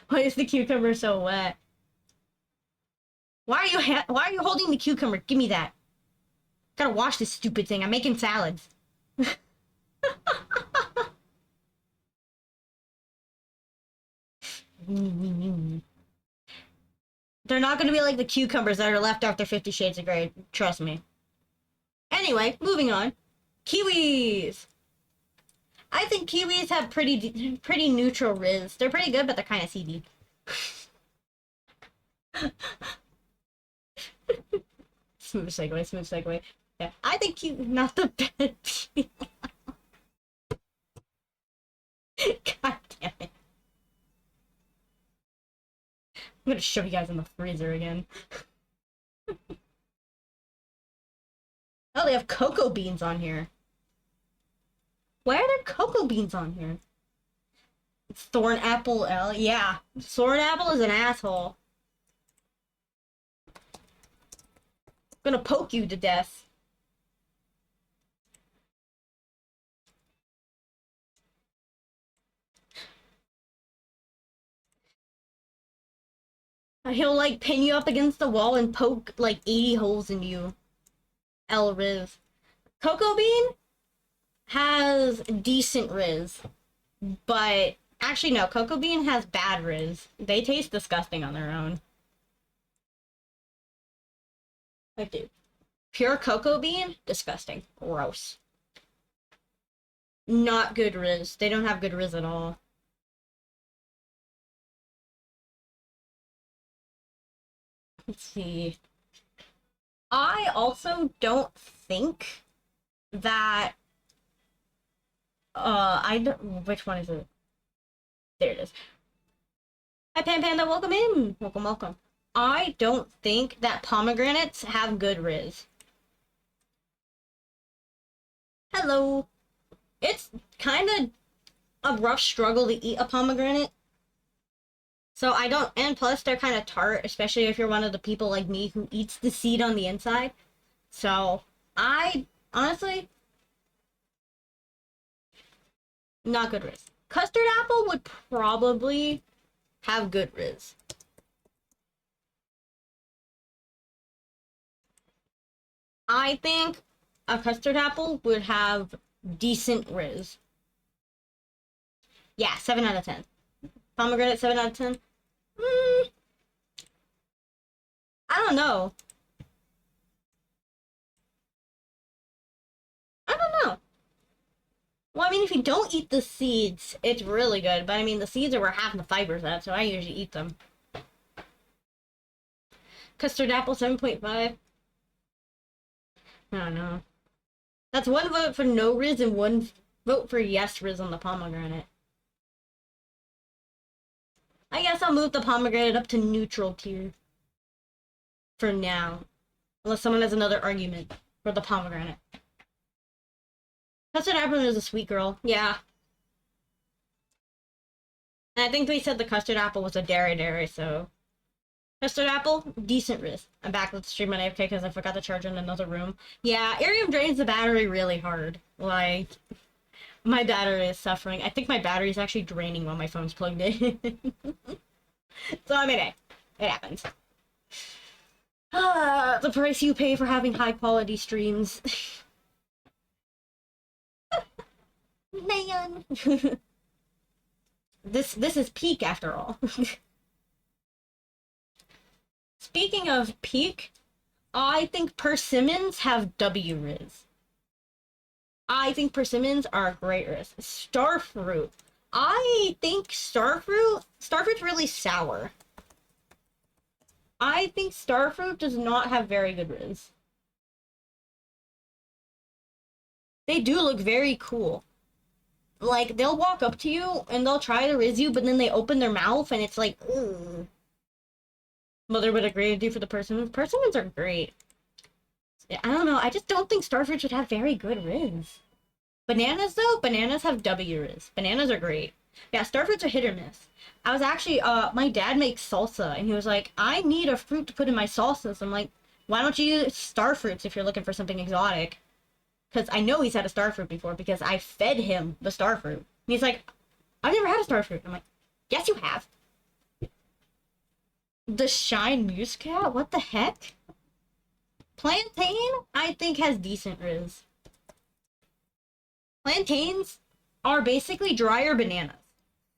Why is the cucumber so wet? Why are you holding the cucumber? Give me that. Gotta wash this stupid thing. I'm making salads. They're not gonna be like the cucumbers that are left after 50 Shades of Grey. Trust me. Anyway, moving on. Kiwis! I think kiwis have pretty neutral Riz. They're pretty good, but they're kind of seedy. Smooth segue, smooth segue. Yeah, I think not the best. God damn it. I'm gonna shove you guys in the freezer again. Oh, they have cocoa beans on here. Why are there cocoa beans on here? It's Thorn Apple L. Yeah, Thorn Apple is an asshole. I'm gonna poke you to death. He'll like pin you up against the wall and poke like 80 holes in you. L Riz. Cocoa Bean has decent Riz, but actually no, Cocoa Bean has bad Riz. They taste disgusting on their own. Like, dude. Pure Cocoa Bean? Disgusting. Gross. Not good Riz. They don't have good Riz at all. Let's see. I also don't think that I don't, which one is it? There it is. Hi Pan Panda, welcome in. Welcome. I don't think that pomegranates have good Riz. Hello. It's kind of a rough struggle to eat a pomegranate. So I don't, and plus they're kind of tart, especially if you're one of the people like me who eats the seed on the inside. So I, honestly, not good Riz. Custard apple would probably have good Riz. I think a custard apple would have decent Riz. Yeah, 7 out of 10. Pomegranate, 7 out of 10. I don't know. I don't know. Well, I mean, if you don't eat the seeds, it's really good. But I mean, the seeds are where half the fiber's at, so I usually eat them. Custard apple, 7.5. I don't know. That's one vote for no Riz and one vote for yes Riz on the pomegranate. I guess I'll move the pomegranate up to neutral tier. For now. Unless someone has another argument for the pomegranate. Custard apple is a sweet girl. Yeah. And I think we said the custard apple was a dairy, so... Custard apple, decent Riz. I'm back with the stream on AFK because I forgot to charge in another room. Yeah, Iriam drains the battery really hard. Like, my battery is suffering. I think my battery is actually draining while my phone's plugged in. So, I mean, hey, it happens. The price you pay for having high quality streams. Man. This is peak after all. Speaking of peak, I think persimmons have W Riz. I think persimmons are great Riz. Starfruit. I think Starfruit's really sour. I think Starfruit does not have very good Riz. They do look very cool. Like, they'll walk up to you and they'll try to Riz you, but then they open their mouth and it's like, ooh. Mother would agree with you for the persimmons. Persimmons are great. I don't know, I just don't think Starfruit should have very good Riz. Bananas, though? Bananas have W Riz. Bananas are great. Yeah, Starfruit's a hit or miss. I was actually, my dad makes salsa, and he was like, I need a fruit to put in my salsas. I'm like, why don't you use starfruits if you're looking for something exotic? Because I know he's had a starfruit before, because I fed him the starfruit. And he's like, I've never had a starfruit. I'm like, yes, you have. The Shine Muscat? What the heck? Plantain, I think, has decent Riz. Plantains are basically drier bananas.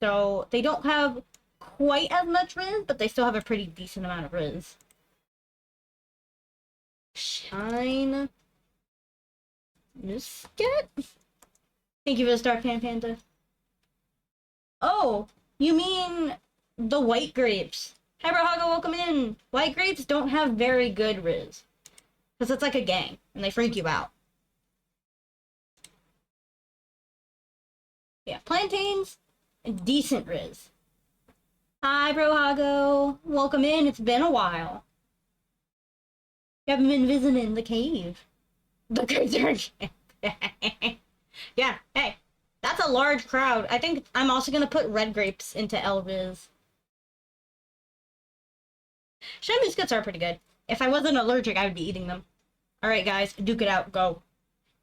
So they don't have quite as much Riz, but they still have a pretty decent amount of Riz. Shine Muscat? Thank you for the star, Pan Panda. Oh, you mean the white grapes. Hi, Brahaga, welcome in. White grapes don't have very good Riz. Because it's like a gang, and they freak you out. Yeah, plantains, decent Riz. Hi, Brohago. Welcome in. It's been a while. You haven't been visiting the cave. The cave. Yeah, hey. That's a large crowd. I think I'm also gonna put red grapes into Elvis. Shrimp biscuits are pretty good. If I wasn't allergic, I would be eating them. Alright, guys, duke it out. Go.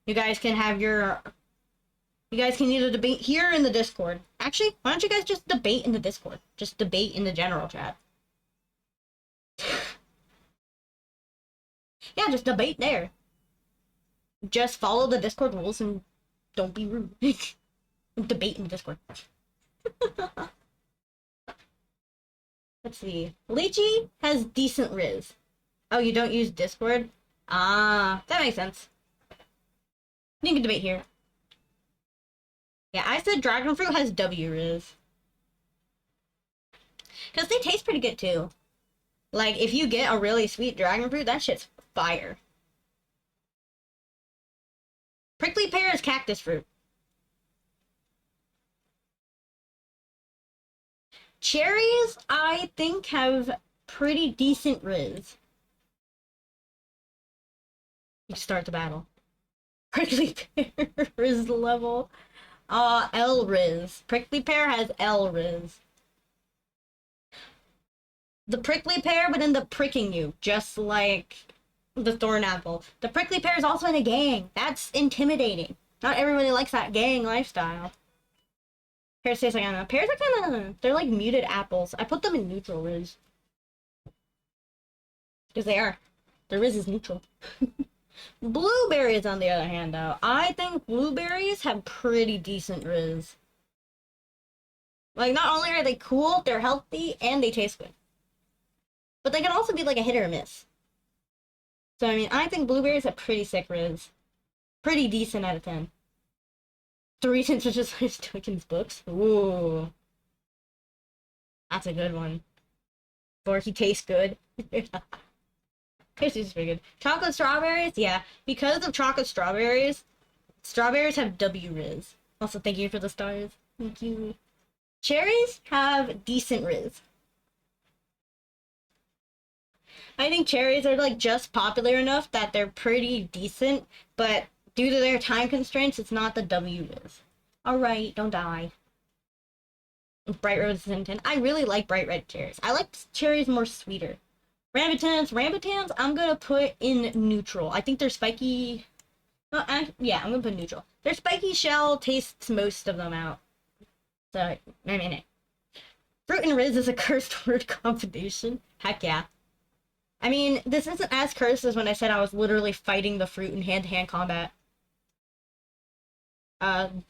You guys can have your... You guys can either debate here in the Discord. Actually, why don't you guys just debate in the Discord? Just debate in the general chat. Yeah, just debate there. Just follow the Discord rules and don't be rude. Debate in the Discord. Let's see. Lychee has decent Riz. Oh, you don't use Discord? Ah, that makes sense. You can debate here. Yeah, I said dragon fruit has W Riz. Because they taste pretty good too. Like, if you get a really sweet dragon fruit, that shit's fire. Prickly pear is cactus fruit. Cherries, I think, have pretty decent Riz. You start the battle. Prickly pear Riz level. L Riz. Prickly pear has L Riz. The prickly pear, but in the pricking you, just like the thorn apple. The prickly pear is also in a gang. That's intimidating. Not everybody likes that gang lifestyle. Pears taste like, I don't know. Pears are kind of, they're like muted apples. I put them in neutral Riz. Because they are. The Riz is neutral. Blueberries, on the other hand, though. I think blueberries have pretty decent Riz. Like, not only are they cool, they're healthy, and they taste good. But they can also be like a hit or a miss. So, I mean, I think blueberries have pretty sick Riz. Pretty decent out of 10. 3 synthesized tokens books. Ooh. That's a good one. Or he tastes good. Tastes pretty good. Chocolate strawberries? Yeah. Because of chocolate strawberries, strawberries have W Riz. Also, thank you for the stars. Thank you. Cherries have decent Riz. I think cherries are like just popular enough that they're pretty decent, but due to their time constraints, it's not the W Riz. Alright, don't die. Bright Red is in 10. I really like bright red cherries. I like cherries more sweeter. Rambutans, I'm gonna put in neutral. I think they're spiky. Yeah, I'm gonna put neutral. Their spiky shell tastes most of them out. So, I mean it. Fruit and Riz is a cursed word combination. Heck yeah. I mean, this isn't as cursed as when I said I was literally fighting the fruit in hand-to-hand combat. Don't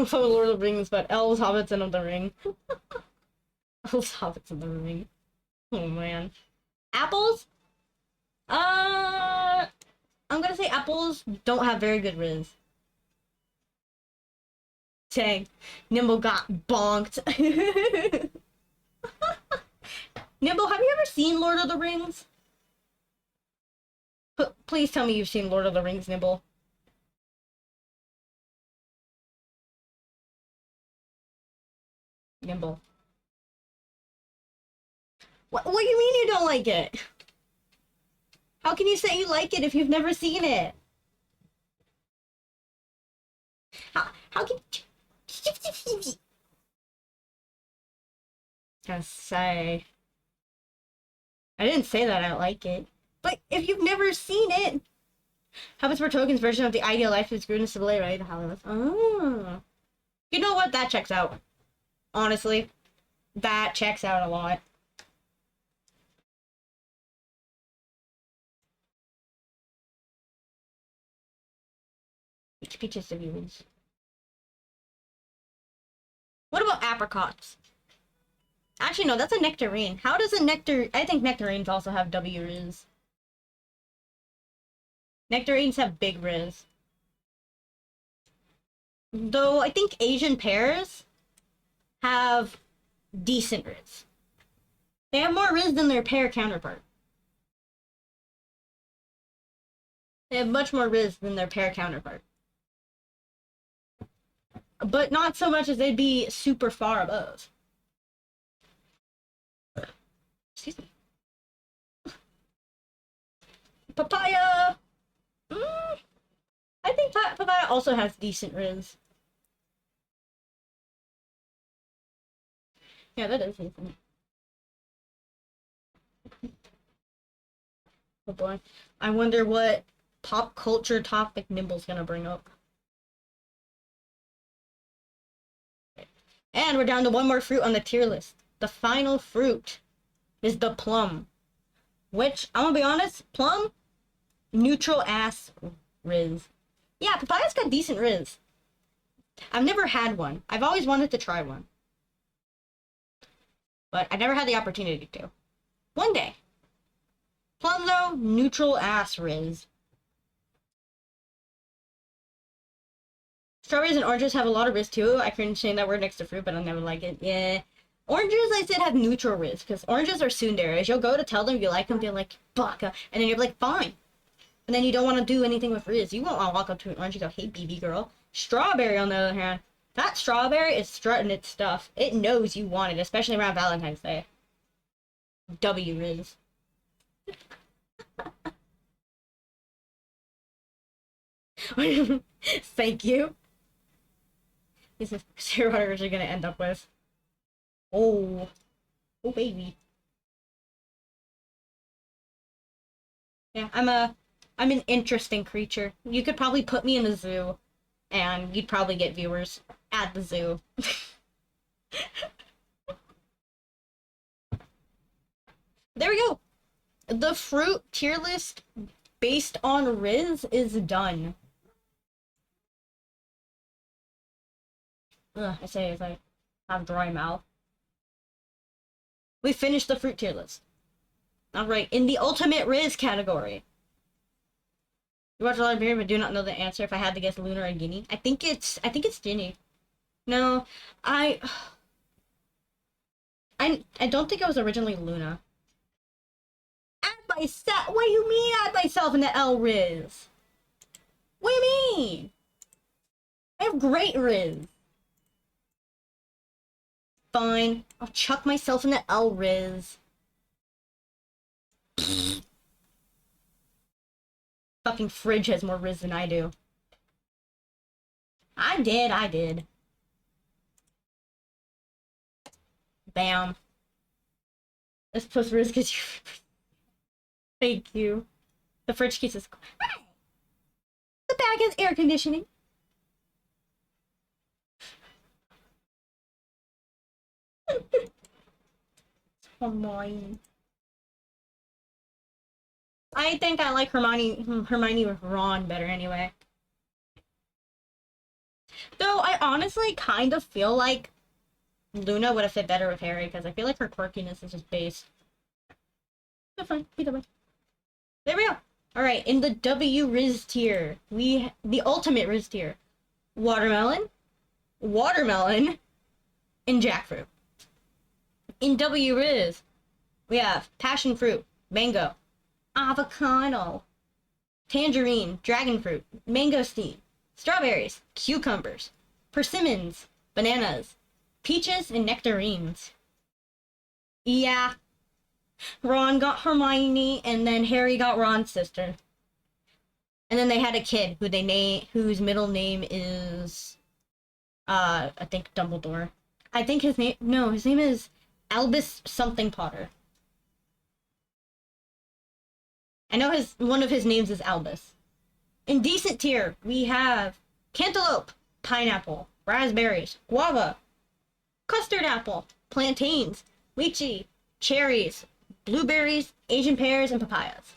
follow Lord of the Rings, but elves, hobbits, and of the ring. Elves, hobbits, and the ring. Oh man. Apples? I'm gonna say apples don't have very good Riz. Dang. Nimble got bonked. Nimble, have you ever seen Lord of the Rings? Please tell me you've seen Lord of the Rings, Nimble. Nimble. What do you mean you don't like it? How can you say you like it if you've never seen it? How can... Gotta say... I didn't say that I like it. But if you've never seen it... Habits for Tokens version of the ideal life is Gruden Sibylle, right? Oh. You know what? That checks out. Honestly. That checks out a lot. Peaches to viewers. What about apricots? Actually, no, that's a nectarine. How does a nectar... I think nectarines also have W Riz. Nectarines have big Riz. Though, I think Asian pears have decent Riz. They have more Riz than their pear counterpart. They have much more Riz than their pear counterpart. But not so much as they'd be super far above. Excuse me. Papaya! I think papaya also has decent Riz. Yeah, that is decent. Oh boy. I wonder what pop culture topic Nimble's gonna bring up. And we're down to one more fruit on the tier list. The final fruit is the plum. Which, I'm gonna be honest, plum, neutral ass Riz. Yeah, papayas got decent Riz. I've never had one. I've always wanted to try one. But I never had the opportunity to. One day. Plum though, neutral ass Riz. Strawberries and oranges have a lot of Riz too. I cringe saying that word next to fruit, but I never like it. Yeah. Oranges, I said, have neutral Riz, because oranges are tsunderes. You'll go to tell them you like them, they're like, baka, and then you're like, fine. And then you don't want to do anything with Riz. You won't want to walk up to an orange and go, hey, BB girl. Strawberry, on the other hand, that strawberry is strutting its stuff. It knows you want it, especially around Valentine's Day. W Riz. Thank you. This is what we're originally gonna end up with. Oh. Oh, baby. Yeah, I'm an interesting creature. You could probably put me in a zoo, and you'd probably get viewers at the zoo. There we go. The fruit tier list based on Riz is done. Ugh, I say as I have dry mouth. We finished the fruit tier list. Alright, in the ultimate Riz category. You watch a lot of beer but do not know the answer. If I had to guess Luna or Guinea. I think it's Ginny. No, I don't think it was originally Luna. Add myself? What do you mean add myself in the L Riz? What do you mean? I have great Riz. Fine. I'll chuck myself in the L Riz. Fucking fridge has more Riz than I do. I did. Bam. This plus Riz gets you. Thank you. The fridge keeps us. The bag has air conditioning. Hermione. I think I like Hermione with Ron better anyway. Though I honestly kind of feel like Luna would have fit better with Harry, because I feel like her quirkiness is just base. That's fine. Either way. There we go. Alright, in the W Riz tier, the ultimate Riz tier. Watermelon, and jackfruit. In W Riz, we have passion fruit, mango, avocado, tangerine, dragon fruit, mangosteen, strawberries, cucumbers, persimmons, bananas, peaches, and nectarines. Yeah. Ron got Hermione, and then Harry got Ron's sister. And then they had a kid whose middle name is I think Dumbledore. I think his name is Albus something Potter. I know one of his names is Albus. In decent tier, we have cantaloupe, pineapple, raspberries, guava, custard apple, plantains, lychee, cherries, blueberries, Asian pears, and papayas.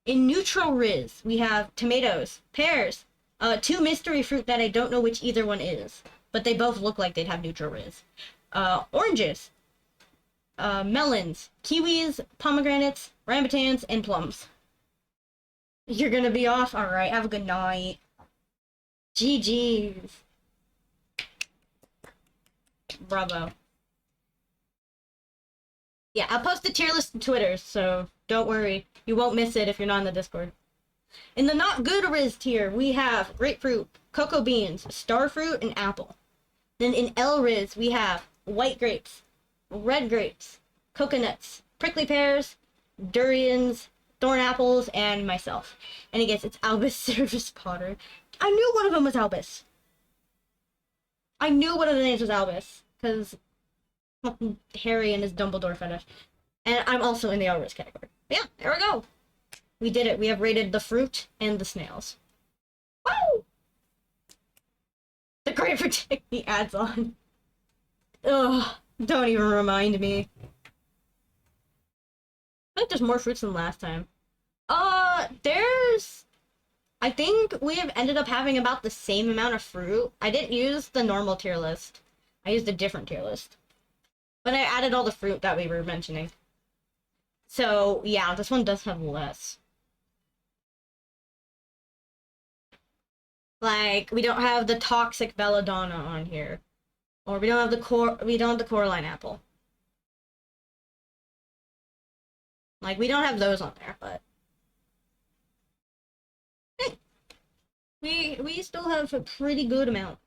In neutral Riz, we have tomatoes, pears, two mystery fruit that I don't know which either one is, but they both look like they'd have neutral Riz. Oranges, melons, kiwis, pomegranates, rambutans, and plums. You're gonna be off? Alright, have a good night. GG's. Bravo. Yeah, I'll post the tier list on Twitter, so don't worry. You won't miss it if you're not in the Discord. In the not good Riz tier, we have grapefruit, cocoa beans, starfruit, and apple. Then in L Riz, we have white grapes, red grapes, coconuts, prickly pears, durians, thorn apples, and myself. And it gets its Albus Service Potter. I knew one of them was Albus. I knew one of the names was Albus, because Harry and his Dumbledore fetish. And I'm also in the Elvis category. But yeah, there we go. We did it. We have rated the fruit and the snails. Woo! The Great Protect the ads on. Ugh, don't even remind me. I think there's more fruits than last time. There's... I think we have ended up having about the same amount of fruit. I didn't use the normal tier list. I used a different tier list. But I added all the fruit that we were mentioning. So, yeah, this one does have less. Like, we don't have the toxic belladonna on here. Or we don't have the Coraline apple. Like, we don't have those on there, but hey, we still have a pretty good amount.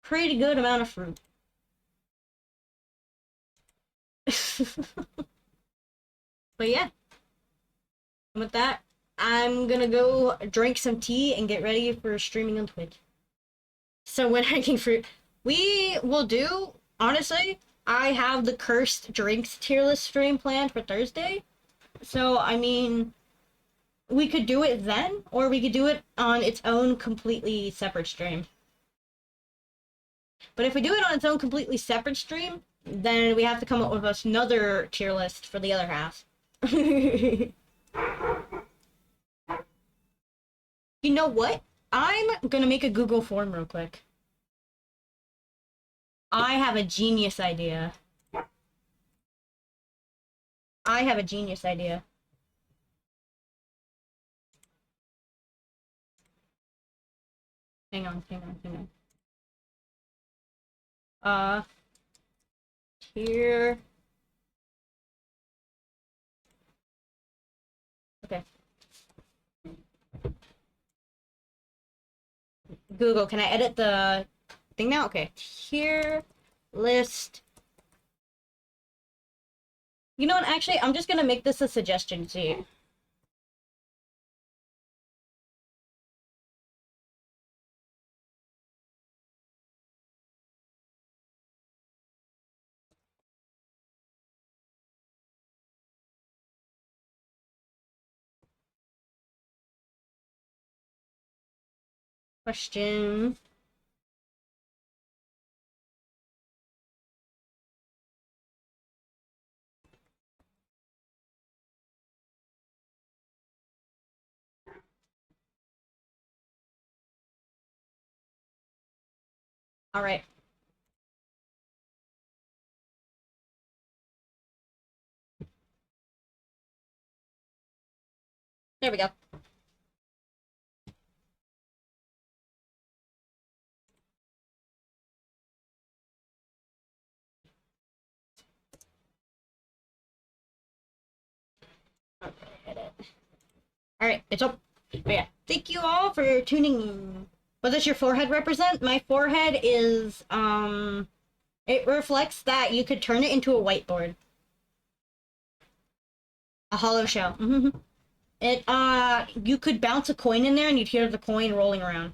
Pretty good amount of fruit. But yeah. With that, I'm gonna go drink some tea and get ready for streaming on Twitch. So when hiking fruit, we will do, honestly, I have the cursed drinks tier list stream planned for Thursday. So, I mean, we could do it then, or we could do it on its own completely separate stream. But if we do it on its own completely separate stream, then we have to come up with another tier list for the other half. You know what? I'm gonna make a Google form real quick. I have a genius idea. I have a genius idea. Hang on. Here. Okay. Google, can I edit the thing now? Okay. Tier list. You know what? Actually, I'm just gonna make this a suggestion. See. Question. All right. There we go. Okay, edit. All right, it's up. But yeah, thank you all for tuning in. What does your forehead represent? My forehead is, it reflects that you could turn it into a whiteboard. A hollow shell. It, you could bounce a coin in there and you'd hear the coin rolling around.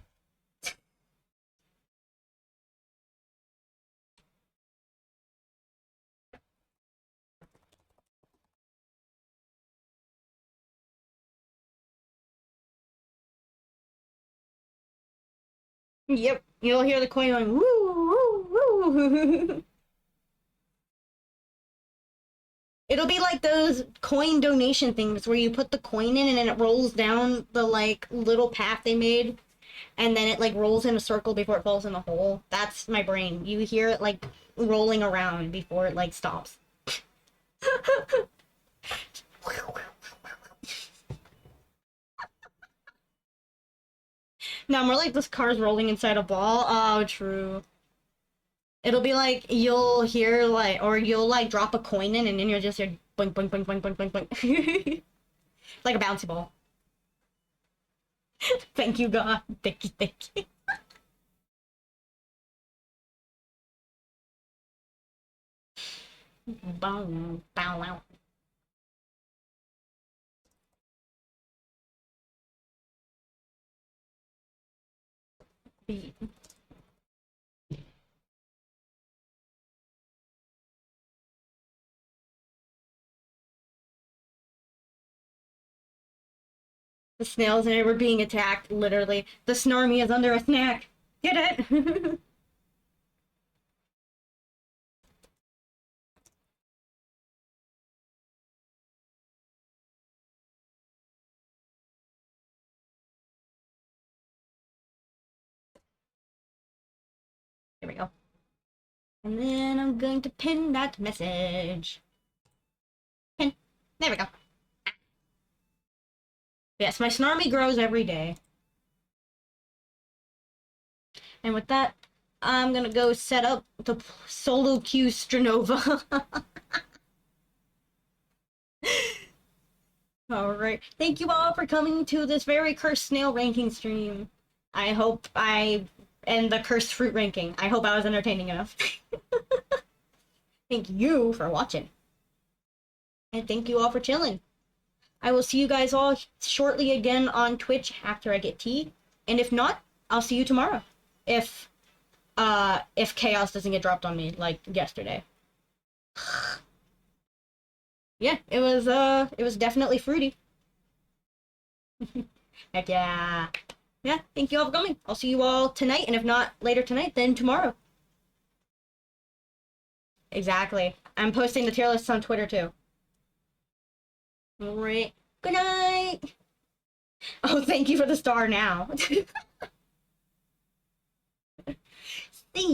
Yep, you'll hear the coin going woo, woo, woo. It'll be like those coin donation things where you put the coin in and then it rolls down the, like, little path they made. And then it, like, rolls in a circle before it falls in the hole. That's my brain. You hear it, like, rolling around before it, like, stops. No, more like this car's rolling inside a ball. Oh, true. It'll be like, you'll hear, like, or you'll, like, drop a coin in and then you'll just hear boink, boink, boink, boink, boink, boink, boink. Like a bouncy ball. Thank you, God. Thank you, thank you. Bow, bow, wow. Beat. The snails and I were being attacked, literally. The Snarmy is under a snack. Get it? There we go. And then I'm going to pin that message. Pin. There we go. Yes, my Snarmy grows every day. And with that, I'm gonna go set up the solo queue Stranova. Alright. Thank you all for coming to this very cursed snail ranking stream. I hope and the cursed fruit ranking. I hope I was entertaining enough. Thank you for watching. And thank you all for chilling. I will see you guys all shortly again on Twitch after I get tea. And if not, I'll see you tomorrow. If chaos doesn't get dropped on me like yesterday. Yeah, it was definitely fruity. Heck yeah. Yeah, thank you all for coming. I'll see you all tonight, and if not later tonight, then tomorrow. Exactly. I'm posting the tier lists on Twitter too. Alright. Good night. Oh, thank you for the star now. See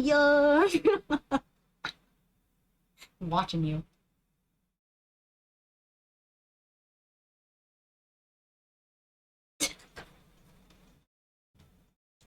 ya. I'm watching you.